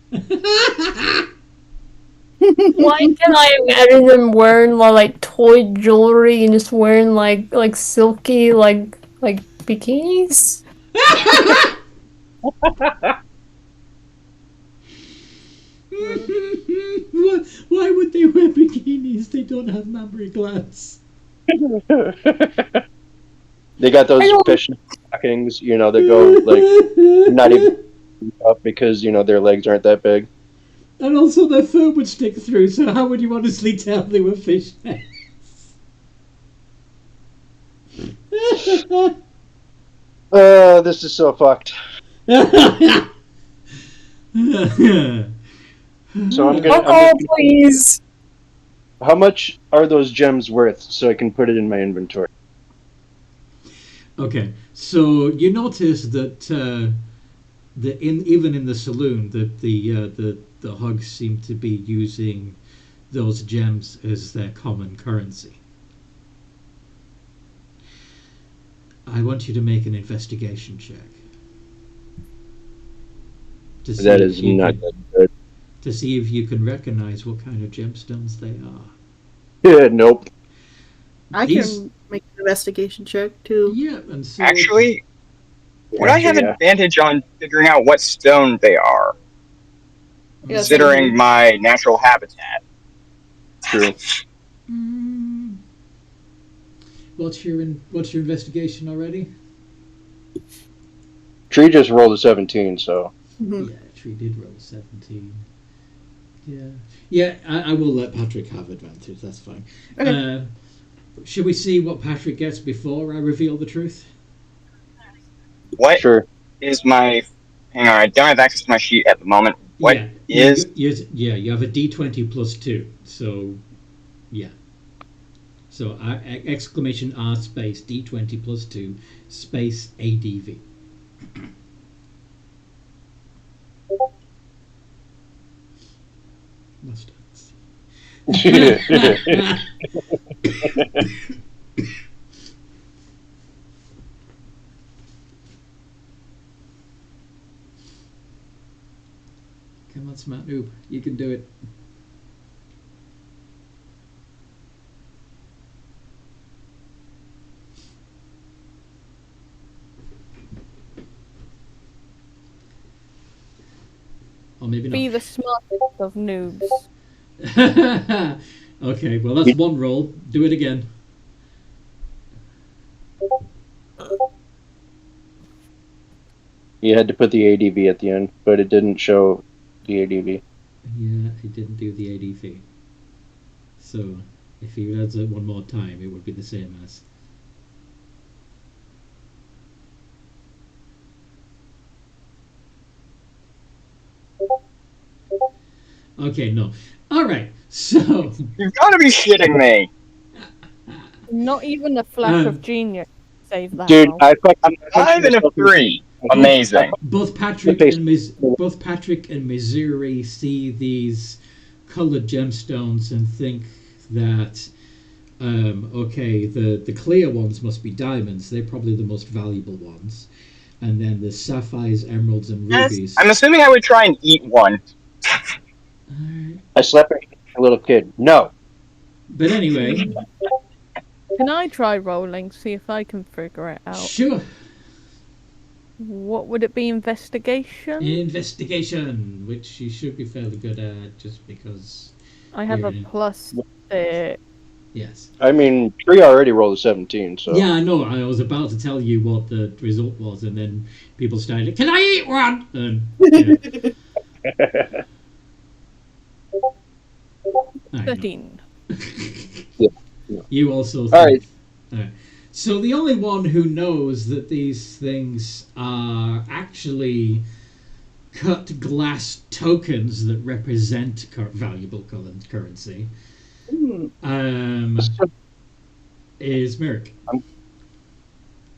Why can I imagine them wearing like toy jewelry and just wearing like silky like bikinis? Why would they wear bikinis? They don't have mammary glands. They got those fish stockings, that go like not even up because their legs aren't that big. And also their fur would stick through, so how would you honestly tell they were fishnets? This is so fucked. So I'm gonna Please. how much are those gems worth so I can put it in my inventory? Okay, so you notice that even in the saloon that the hugs seem to be using those gems as their common currency. I want you to make an investigation check. To see That if is you not can- that good. To see if you can recognize what kind of gemstones they are. Yeah, nope. I These- can make an investigation check too. Yeah, and so Actually, would I have Yeah. advantage on figuring out what stone they are, Yeah, considering same. my natural habitat? True. Mm. What's your investigation already? Tree just rolled a 17, so Mhm. Yeah, Tree did roll 17. Yeah. I will let Patrick have advantage. That's fine. Okay. Should we see what Patrick gets before I reveal the truth? What sure. is my... Hang on, I don't have access to my sheet at the moment. What is... You have a D20 plus 2. So, yeah. So, exclamation R space D20 plus 2 space ADV. Mustards. Come on, smart noob. You can do it. Or maybe Be not. the smartest of noobs. Okay, well that's one roll. Do it again. You had to put the ADV at the end, but it didn't show the ADV. Yeah, it didn't do the ADV. So, if he does it one more time, it would be the same as. Okay, no. Alright, so. You've got to be shitting me! Not even a flash of genius save that. Dude, roll. I'm 5 and a 3. Amazing. Both Patrick and Mizzourii see these colored gemstones and think that okay, the clear ones must be diamonds. They're probably the most valuable ones. And then the sapphires, emeralds, and rubies. I'm assuming I would try and eat one. Alright. I slept like a little kid. No. But anyway, Can I try rolling, see if I can figure it out? sure. What would it be? Investigation? Investigation, which you should be fairly good at, just because I have a Yeah. plus 6. Yes. I mean, Tree already rolled a 17, so. Yeah, I know. I was about to tell you what the result was, and then people started, "Can I eat one?" Yeah. I know. 13. Yeah. You also think. All right. So the only one who knows that these things are actually cut glass tokens that represent valuable currency is Merrick.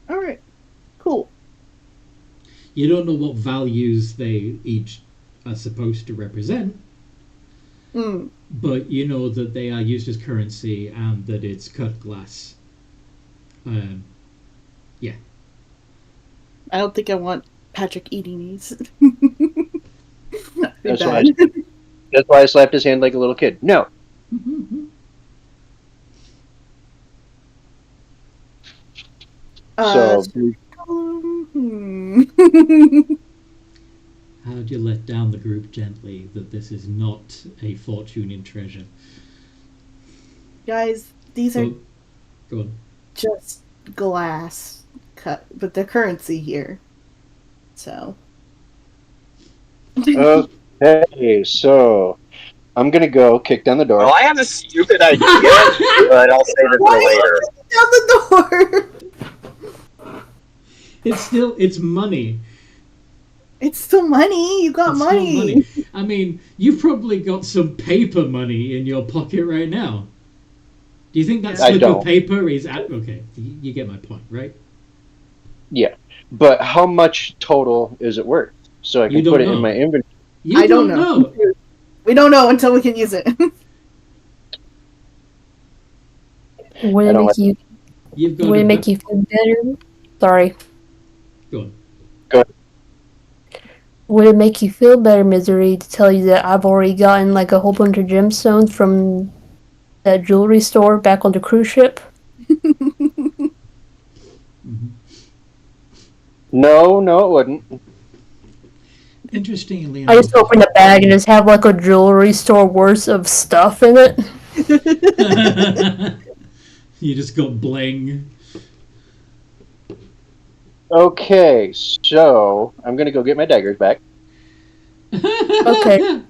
All right. Cool. You don't know what values they each are supposed to represent, but you know that they are used as currency and that it's cut glass. Yeah. I don't think I want Patrick eating these. That's why I slapped his hand like a little kid. No. So. How do you let down the group gently that this is not a fortune in treasure? Guys, these are go on. Just glass cut, but they're currency here. So. Okay, so I'm gonna go kick down the door. Well, I have a stupid idea, but I'll save it for later. Down the door. It's money. It's still money. You got money. I mean, you've probably got some paper money in your pocket right now. Do you think that slip of paper is okay? You get my point, right? Yeah, but how much total is it worth? So I can put it in my inventory. I don't know. We don't know until we can use it. Would it make you feel better? Sorry. Go on. Go ahead. Would it make you feel better, Mizzourii, to tell you that I've already gotten like a whole bunch of gemstones from that jewelry store back on the cruise ship? No, it wouldn't. Interestingly I just open the bag and just have like a jewelry store worth of stuff in it. You just got bling. Okay, so I'm gonna go get my daggers back. Okay.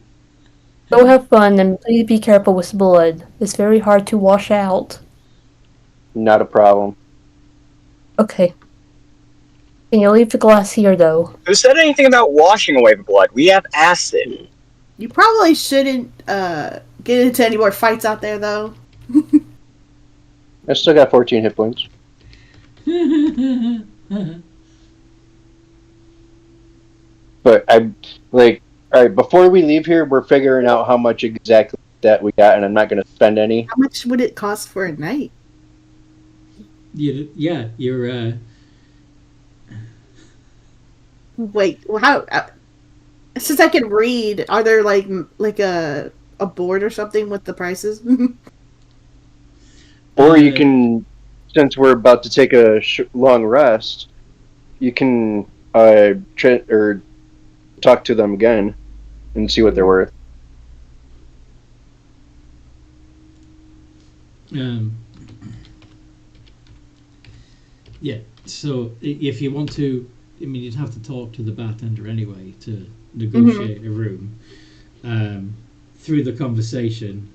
Go have fun and please be careful with blood. It's very hard to wash out. Not a problem. Okay. Can you leave the glass here, though? Who said anything about washing away the blood? We have acid. You probably shouldn't get into any more fights out there, though. I still got 14 hit points. But alright, before we leave here, we're figuring out how much exactly that we got, and I'm not going to spend any. How much would it cost for a night? You're Wait, how? Since I can read, are there like a board or something with the prices? Or you can, since we're about to take a long rest, you can talk to them again and see what they're worth. Yeah. So if you want to. I mean, you'd have to talk to the bartender anyway to negotiate a room. Through the conversation,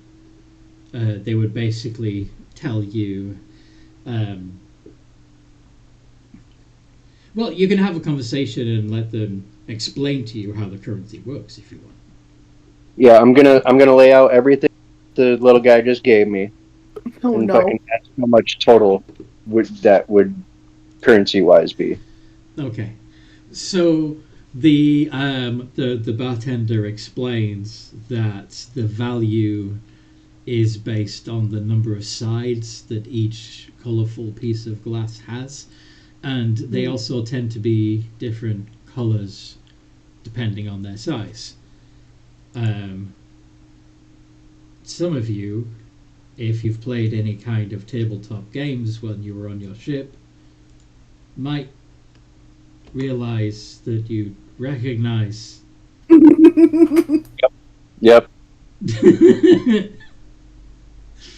they would basically tell you... well, you can have a conversation and let them explain to you how the currency works if you want. Yeah, I'm gonna lay out everything the little guy just gave me. Oh, and no. fucking ask how much total would currency-wise be. Okay, so the bartender explains that the value is based on the number of sides that each colourful piece of glass has, and they also tend to be different colours depending on their size. Some of you, if you've played any kind of tabletop games when you were on your ship, might realize that you recognize. Yep.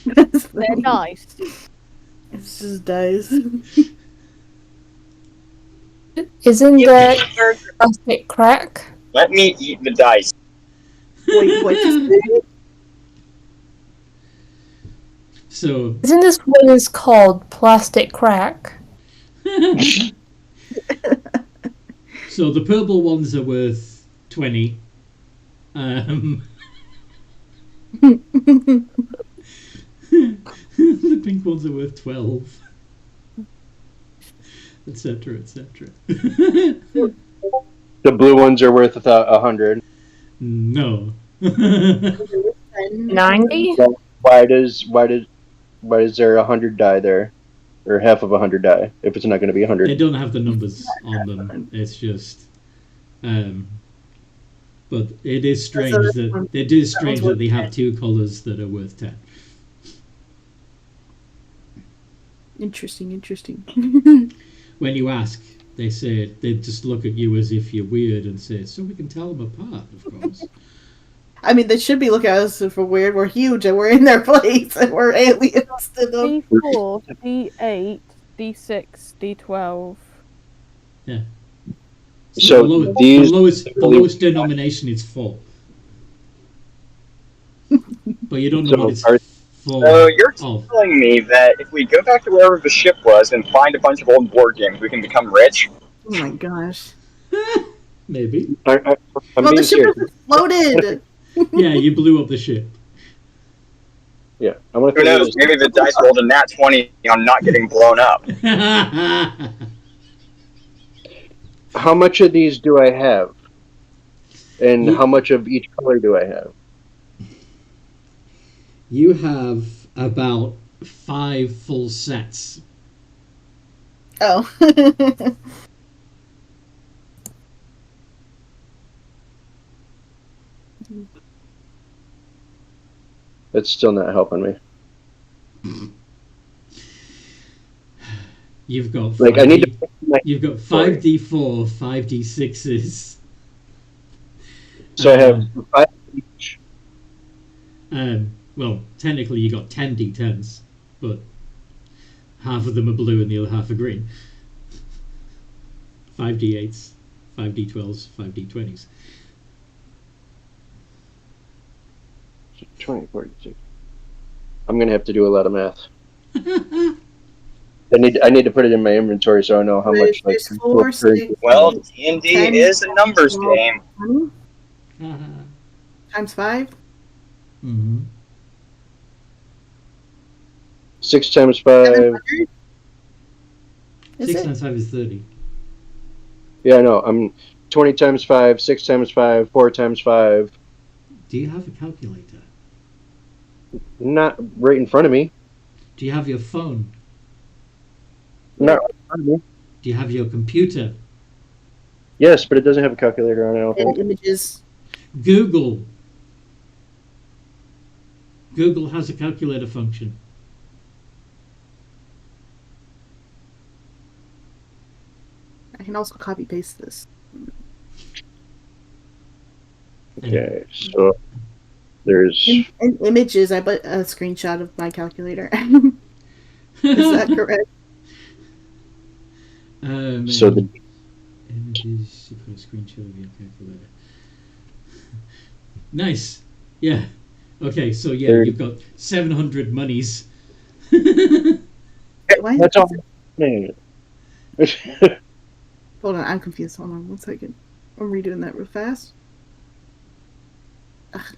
They're nice. It's just dice. Isn't Give that me a third. plastic crack? Let me eat the dice. Wait, what you say? So, Isn't this what is called plastic crack? so the purple ones are worth 20. The pink ones are worth 12. Etc. etc. The blue ones are worth 100. No. 90? So why does there 100 die there, or half of 100 die if it's not going to be 100? They don't have the numbers on them. It's just, but it is strange that they have two colours that are worth 10. Interesting. When you ask, they just look at you as if you're weird and say, "So we can tell them apart, of course." I mean, they should be looking at us if we're weird. We're huge and we're in their place and we're aliens to them. D4, D8, D6, D12. Yeah. So the these lowest denomination is 4. But you don't know what it's for. So you're telling me that if we go back to wherever the ship was and find a bunch of old board games, we can become rich? Oh my gosh. Maybe. I'm Well, being the ship serious. was exploded. Yeah, you blew up the ship. Yeah, I want Who to. knows? Maybe the dice rolled a nat 20 on not getting blown up. How much of these do I have? And how much of each color do I have? You have about 5 full sets. Oh. That's still not helping me. You've got Like, I need to. You've got 5d4, 5d6s. So I have 5 each. Well, technically you got 10 d10s, but half of them are blue and the other half are green. 5 d8s, 5 d12s, 5 d20s. 20, 46. I'm gonna have to do a lot of math. I need to put it in my inventory so I know how much. Like, There's 4, 6, Well, D&D 10, is a numbers 12, game. 20 times 5. Mm-hmm. 6 times 5. 700? Is 6 it? times 5 is 30. Yeah, I know. I'm 20 times 5, 6 times 5, 4 times 5. Do you have a calculator? Not right in front of me. Do you have your phone? Not right in front of me. Do you have your computer? Yes, but it doesn't have a calculator on it. I don't And think. images. Google. Google has a calculator function. I can also copy paste this. Okay, so there's. In images, I put a screenshot of my calculator. Is that correct? So the images, you put a screenshot of your calculator. Nice. Yeah. Okay, so yeah, There- you've got 700 monies. Why? That's all. Hold on, I'm confused. Hold on 1 second. I'm redoing that real fast. Ugh.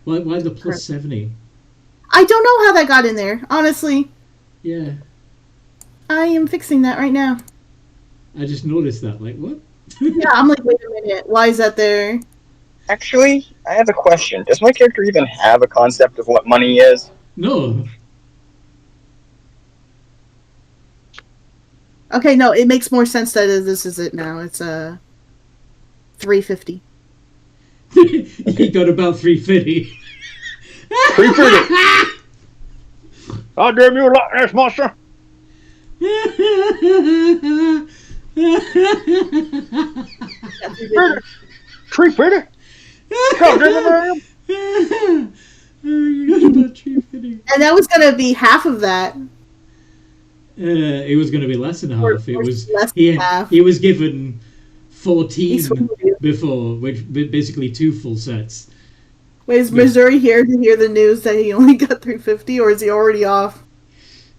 Why the plus 70? I don't know how that got in there, honestly. Yeah, I am fixing that right now. I just noticed that. Like, what? Yeah, I'm like, wait a minute. Why is that there? Actually, I have a question. Does my character even have a concept of what money is? No. Okay, no, it makes more sense that this is it now. It's 350. He got about 350. 350. I'll damn you a lot, ass monster. Yeah, 350. 350. God damn it, I am. You got about 350. And that was gonna be half of that. It was going to be less than half. It was less than half. he was given 14 He's from here. before, which basically 2 full sets. Wait, is Mizzourii here to hear the news that he only got 350, or is he already off?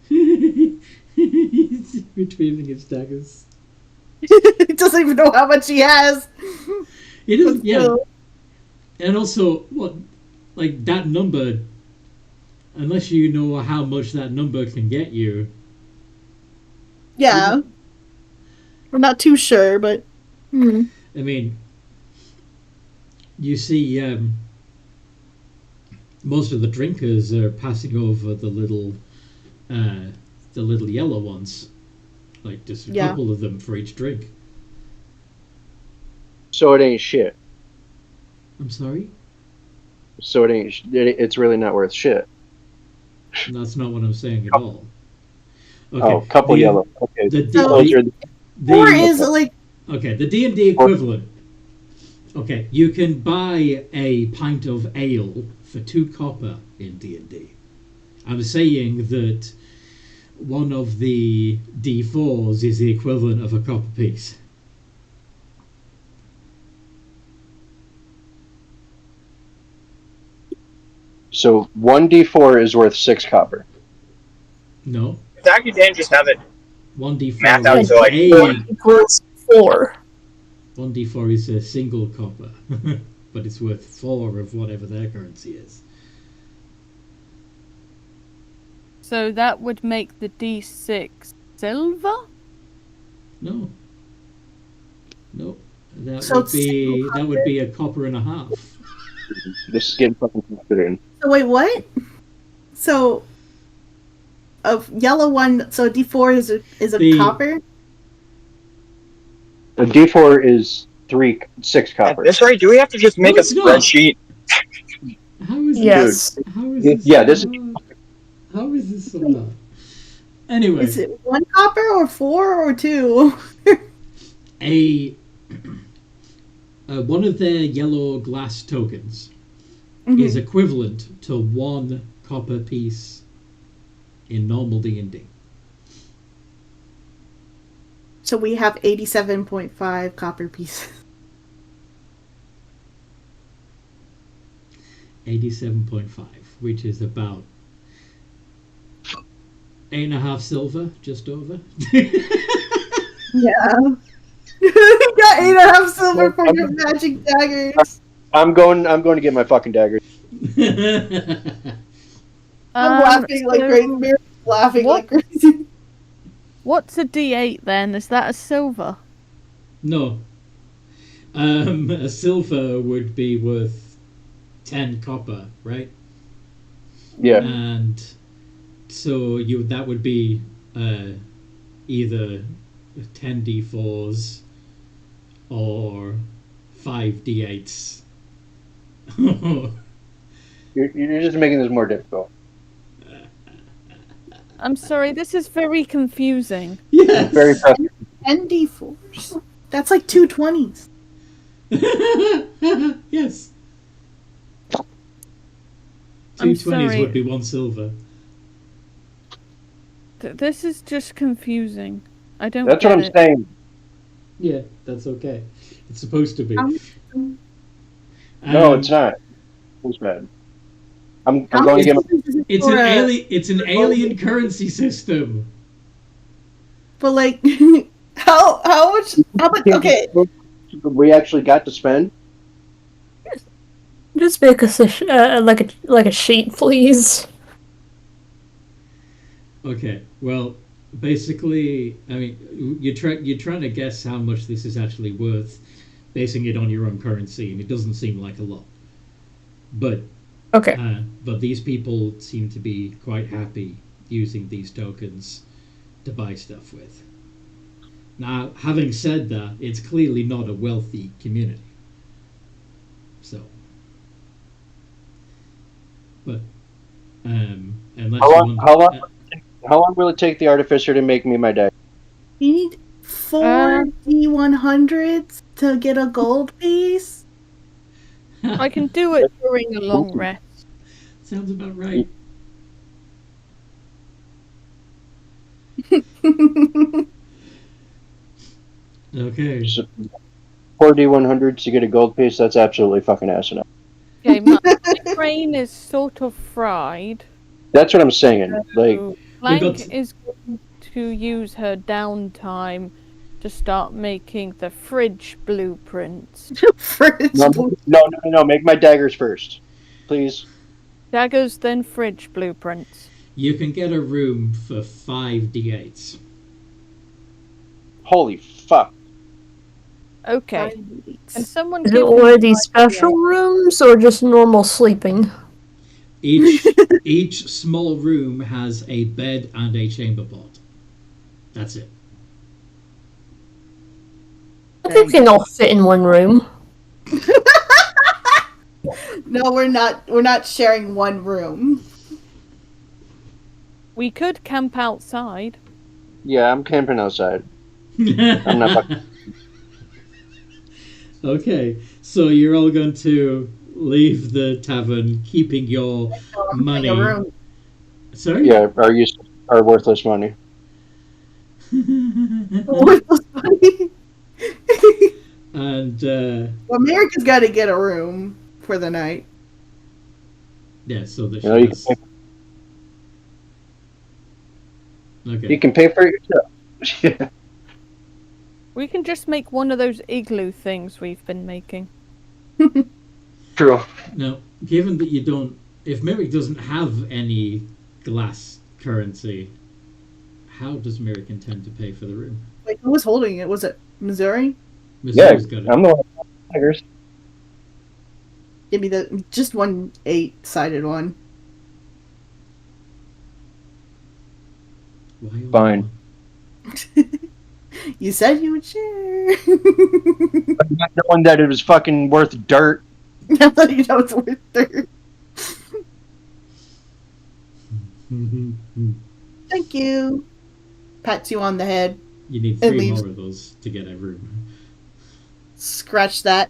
He's retrieving his daggers. He doesn't even know how much he has. He doesn't. But Yeah, still. and also what, like that number. Unless you know how much that number can get you. Yeah. We're not too sure, but I mean, you see, most of the drinkers are passing over the little yellow ones, like just a Yeah. couple of them for each drink. So it ain't shit. I'm sorry, So it ain't. It's really not worth shit. that's not what I'm saying at all. Okay, Oh, couple the- yellow. Okay. The, Those are or is like okay, the D&D equivalent. Okay, you can buy a pint of ale for 2 copper in D&D. I'm saying that one of the D4s is the equivalent of a copper piece. so 1d4 is worth 6 copper. No, Zach, you didn't just have it. 1d4 Math out is to, like, Equals 4. 1d4 is a single copper, but it's worth 4 of whatever their currency is. So that would make the D6 silver? No, that So would it's be single that would be a copper and a half. This is getting fucking confident. so wait, what? So a yellow one, so D4 is a The- copper? The d4 is 6 At copper. this rate, do we have to just make No, a it's not. spreadsheet? How is Yes. this? How is Yeah, this? yeah, this- How is this so bad? Anyway, Is it 1 copper or 4 or 2? one of their yellow glass tokens is equivalent to 1 copper piece in normal D&D. So we have 87.5 copper pieces. 87.5, which is about 8.5 silver, just over. Yeah. You got 8.5 silver for your magic daggers. I'm going to get my fucking dagger. I'm laughing like so crazy. Mary's laughing what- like crazy. What's a D8 then? Is that a silver? No. A silver would be worth 10 copper, right? Yeah. And so that would be either 10 d4s or 5 d8s. You're just making this more difficult. I'm sorry, this is very confusing. Yes. Very tough. ND4s. That's like 2 20s. Yes. I'm 2 20s sorry. would be 1 silver. This is just confusing. I don't That's get what I'm it. saying. Yeah, that's okay. It's supposed to be. No, it's not. Who's mad? I'm going to get my... It's an alien. It's an alien currency system. But like, how much? Okay, We actually got to spend. Just make us like a sheet, please. Okay. Well, basically, I mean, you're trying to guess how much this is actually worth, basing it on your own currency, and it doesn't seem like a lot. But Okay. but these people seem to be quite happy using these tokens to buy stuff with. Now, having said that, it's clearly not a wealthy community. So, but unless How long will it take the artificer to make me my deck? you need 4 D100s to get a gold piece. I can do it during a long rest. Sounds about right. Okay. So 4D100s to get a gold piece, that's absolutely fucking asinine. Okay, my brain is sort of fried. That's what I'm saying. Like, Blank is going to use her downtime to start making the fridge blueprints. Fridge. no, make my daggers first. Please. Daggers, then fridge blueprints. You can get a room for 5d8s. Holy fuck. Okay. And someone Is it give me already an special idea. rooms or just normal sleeping? Each small room has a bed and a chamber pot. That's it. I think we can all fit in one room. No, we're not. We're not sharing one room. We could camp outside. Yeah, I'm camping outside. I'm not fucking... Okay, so you're all going to leave the tavern, keeping your money. Sorry? Yeah, our worthless money. Worthless money. And Well, America's got to get a room for the night. yeah, so that You know, you Okay. can pay for it yourself. Yeah. We can just make one of those igloo things we've been making. True. Now, given that you don't, if Merrick doesn't have any glass currency, how does Merrick intend to pay for the room? Wait, who was holding it? Was it Mizzourii? Yeah, Missouri's got it. I'm the one with the daggers. Give me just one 8-sided one. Why only Fine. one? You said you would share. But not knowing that it was fucking worth dirt. Now that you know it's worth dirt. Thank you. Pats you on the head. You need It 3 leaves. more of those to get a room. Scratch that.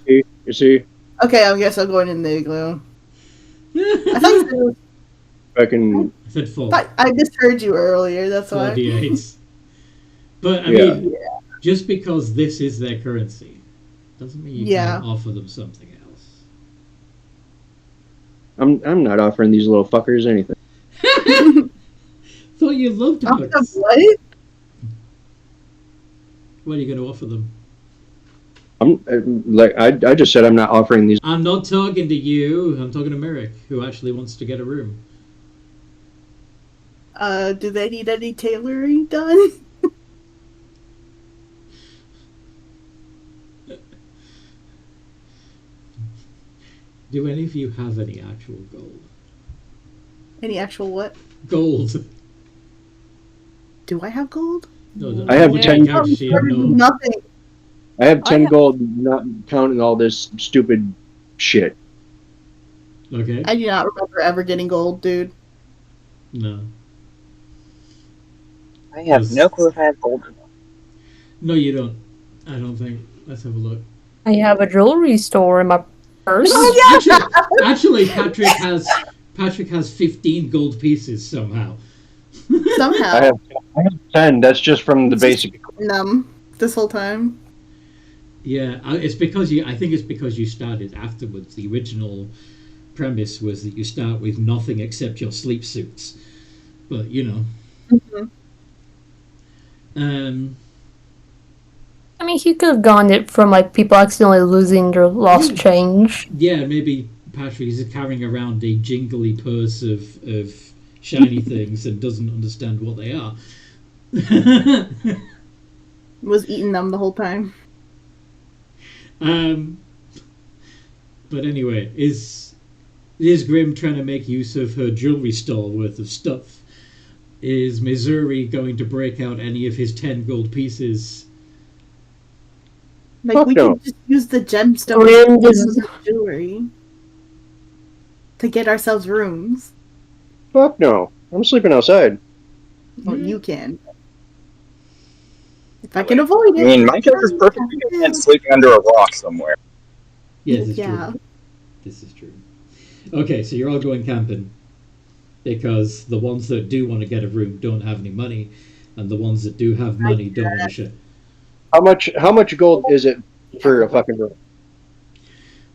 You see? Okay, I guess I'm going in the igloo. I thought you Fucking... I said 4. I misheard you earlier, that's why. 4d8s. But, I Yeah. mean, just because this is their currency doesn't mean you Yeah. can offer them something else. I'm not offering these little fuckers anything. Thought you loved Offer hugs. what? What are you going to offer them? I just said I'm not offering these. I'm not talking to you. I'm talking to Merrick, who actually wants to get a room. Do they need any tailoring done? Do any of you have any actual gold? Any actual what? Gold. Do I have gold? No, I have yeah, 10 character sheet, no. Nothing. I have 10 have- gold, not counting all this stupid shit. Okay. I do not remember ever getting gold, dude. No. I have no clue if I have gold or not. No, you don't. I don't think. Let's have a look. I have a jewelry store in my purse. Actually, Patrick has 15 gold pieces somehow. Somehow. I have 10. That's just from the basic. This whole time. Yeah, it's because I think it's because you started afterwards. The original premise was that you start with nothing except your sleep suits, but you know. Mm-hmm. I mean, he could have gone it from like people accidentally losing their lost change. Yeah, maybe Patrick is carrying around a jingly purse of shiny things and doesn't understand what they are. Was eating them the whole time. But anyway, is Grim trying to make use of her jewelry store worth of stuff? Is Mizzourii going to break out any of his 10 gold pieces? Like, we no. can just use the gemstones Grim is- jewelry to get ourselves rooms. Fuck no. I'm sleeping outside. Well, you can. If I can avoid I it. mean, my character's perfectly content sleeping under a rock somewhere. Yes, it's Yeah. true. This is true. Okay, so you're all going camping. because the ones that do want to get a room don't have any money, and the ones that do have money don't want to share. How much gold is it for a fucking room?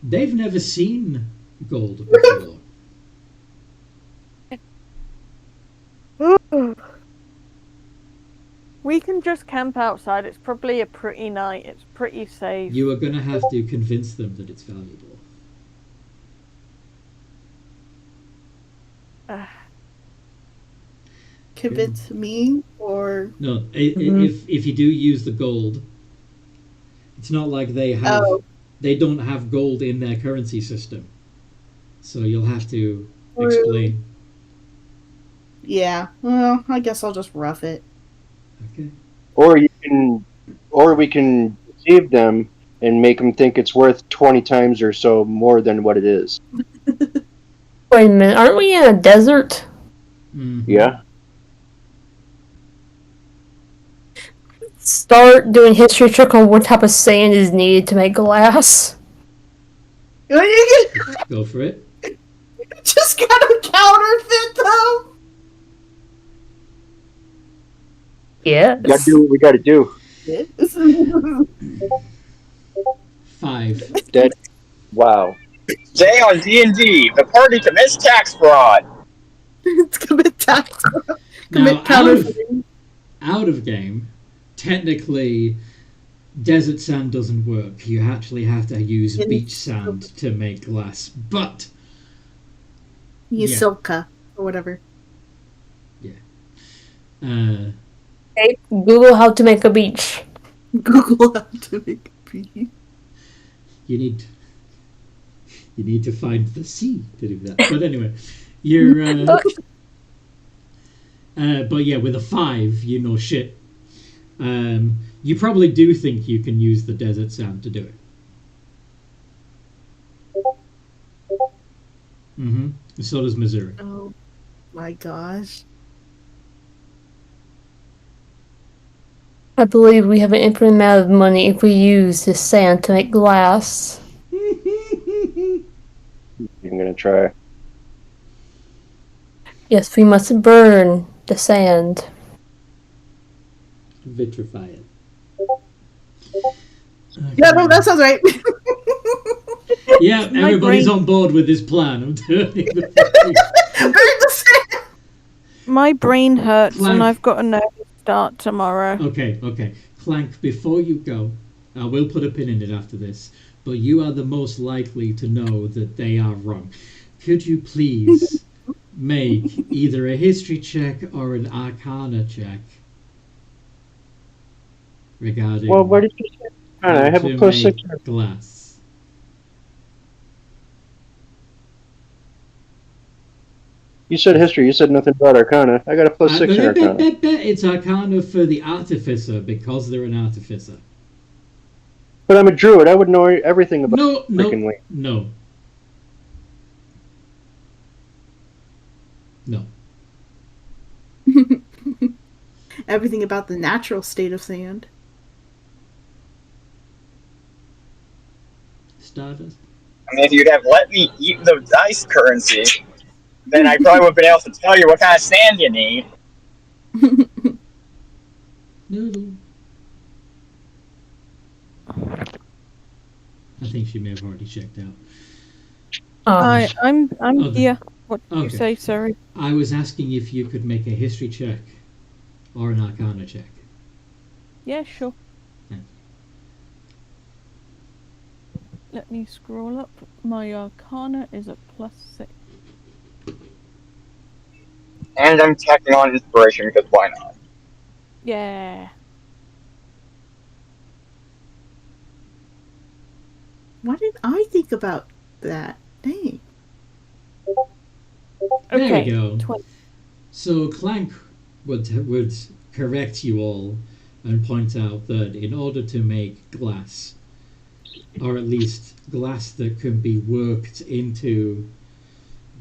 They've never seen gold before. We can just camp outside. It's probably a pretty night. It's pretty safe. You are going to have to convince them that it's valuable. Convince me, or No, if you do use the gold, it's not like they have. Oh. They don't have gold in their currency system, so you'll have to True. explain. yeah. Well, I guess I'll just rough it. Okay. Or we can deceive them and make them think it's worth 20 times or so more than what it is. Wait a minute, aren't we in a desert? Mhm. Yeah. Start doing history check on what type of sand is needed to make glass. Go for it. Just gotta counterfeit though. Yeah. We gotta do what we gotta do. 5. Dead. Wow. Today on D&D, the party commits tax fraud. It's commit tax. Now, Commit counterfeiting. out of game, technically, desert sand doesn't work. You actually have to use Yeah. beach sand to make glass. But Use Yeah. Silka or whatever. Okay, Google how to make a beach. Google how to make a beach. you need to find the sea to do that. But anyway, you're. But yeah, with a 5, you know shit. You probably do think you can use the desert sand to do it. Mm-hmm. So does Mizzourii. Oh my gosh. I believe we have an infinite amount of money if we use this sand to make glass. I'm gonna try. Yes, we must burn the sand. Vitrify it. Yeah, no, that sounds right. Yeah, My everybody's brain- on board with this plan. I'm turning the Burn the sand. My brain hurts, Clank. and I've got a nervous start tomorrow. Okay. Clank, before you go, I will put a pin in it after this, but you are the most likely to know that they are wrong. Could you please make either a history check or an arcana check regarding Well, what did you say? I have a to plus make 6. glass? You said history. You said nothing about Arcana. I got a plus 6 in Arcana. It's arcana for the artificer because they're an artificer. But I'm a druid. I would know everything about No. freaking land. No. Everything about the natural state of sand. Stardust. I mean, if you'd have let me eat the dice currency, then I probably would have been able to tell you what kind of sand you need. Noodle. I think she may have already checked out. I'm Okay. here. What did you Okay. say? Sorry. I was asking if you could make a history check or an arcana check. Yeah, sure. Yeah. Let me scroll up. My arcana is a +6. And I'm checking on inspiration, because why not? Yeah. Why did I think about that? Dang. There Okay. we go. 20. So Clank would correct you all and point out that in order to make glass, or at least glass that can be worked into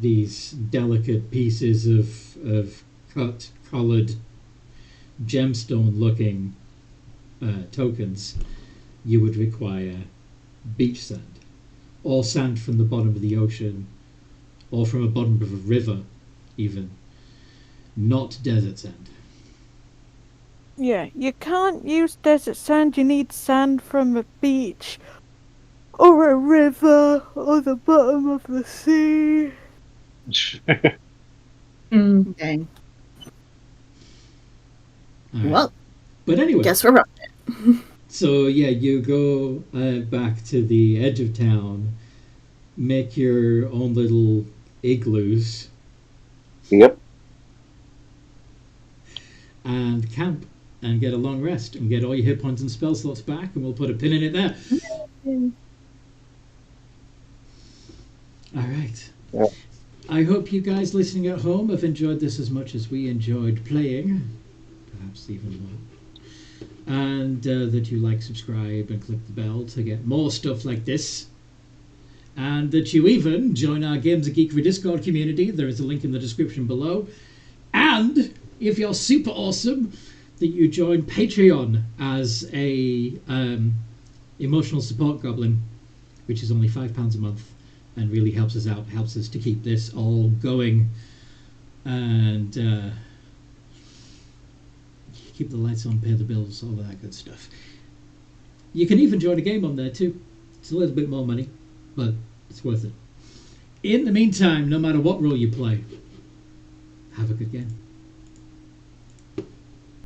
these delicate pieces of cut, coloured, gemstone-looking tokens, you would require beach sand, or sand from the bottom of the ocean, or from the bottom of a river, even, not desert sand. Yeah, you can't use desert sand. You need sand from a beach or a river or the bottom of the sea. Mm. Dang. All right. Well, But anyway, guess we're wrong. so yeah, you go back to the edge of town, make your own little igloos, Yep. and camp and get a long rest and get all your hit points and spell slots back, and we'll put a pin in it there. All right. Yeah. I hope you guys listening at home have enjoyed this as much as we enjoyed playing, perhaps even more. And that you like, subscribe, and click the bell to get more stuff like this. And that you even join our Games of Geekery Discord community. There is a link in the description below. And if you're super awesome, that you join Patreon as a emotional support goblin, which is only £5 a month and really helps us out, helps us to keep this all going and keep the lights on, pay the bills, all of that good stuff. You can even join a game on there too. It's a little bit more money, but it's worth it. In the meantime, no matter what role you play, have a good game.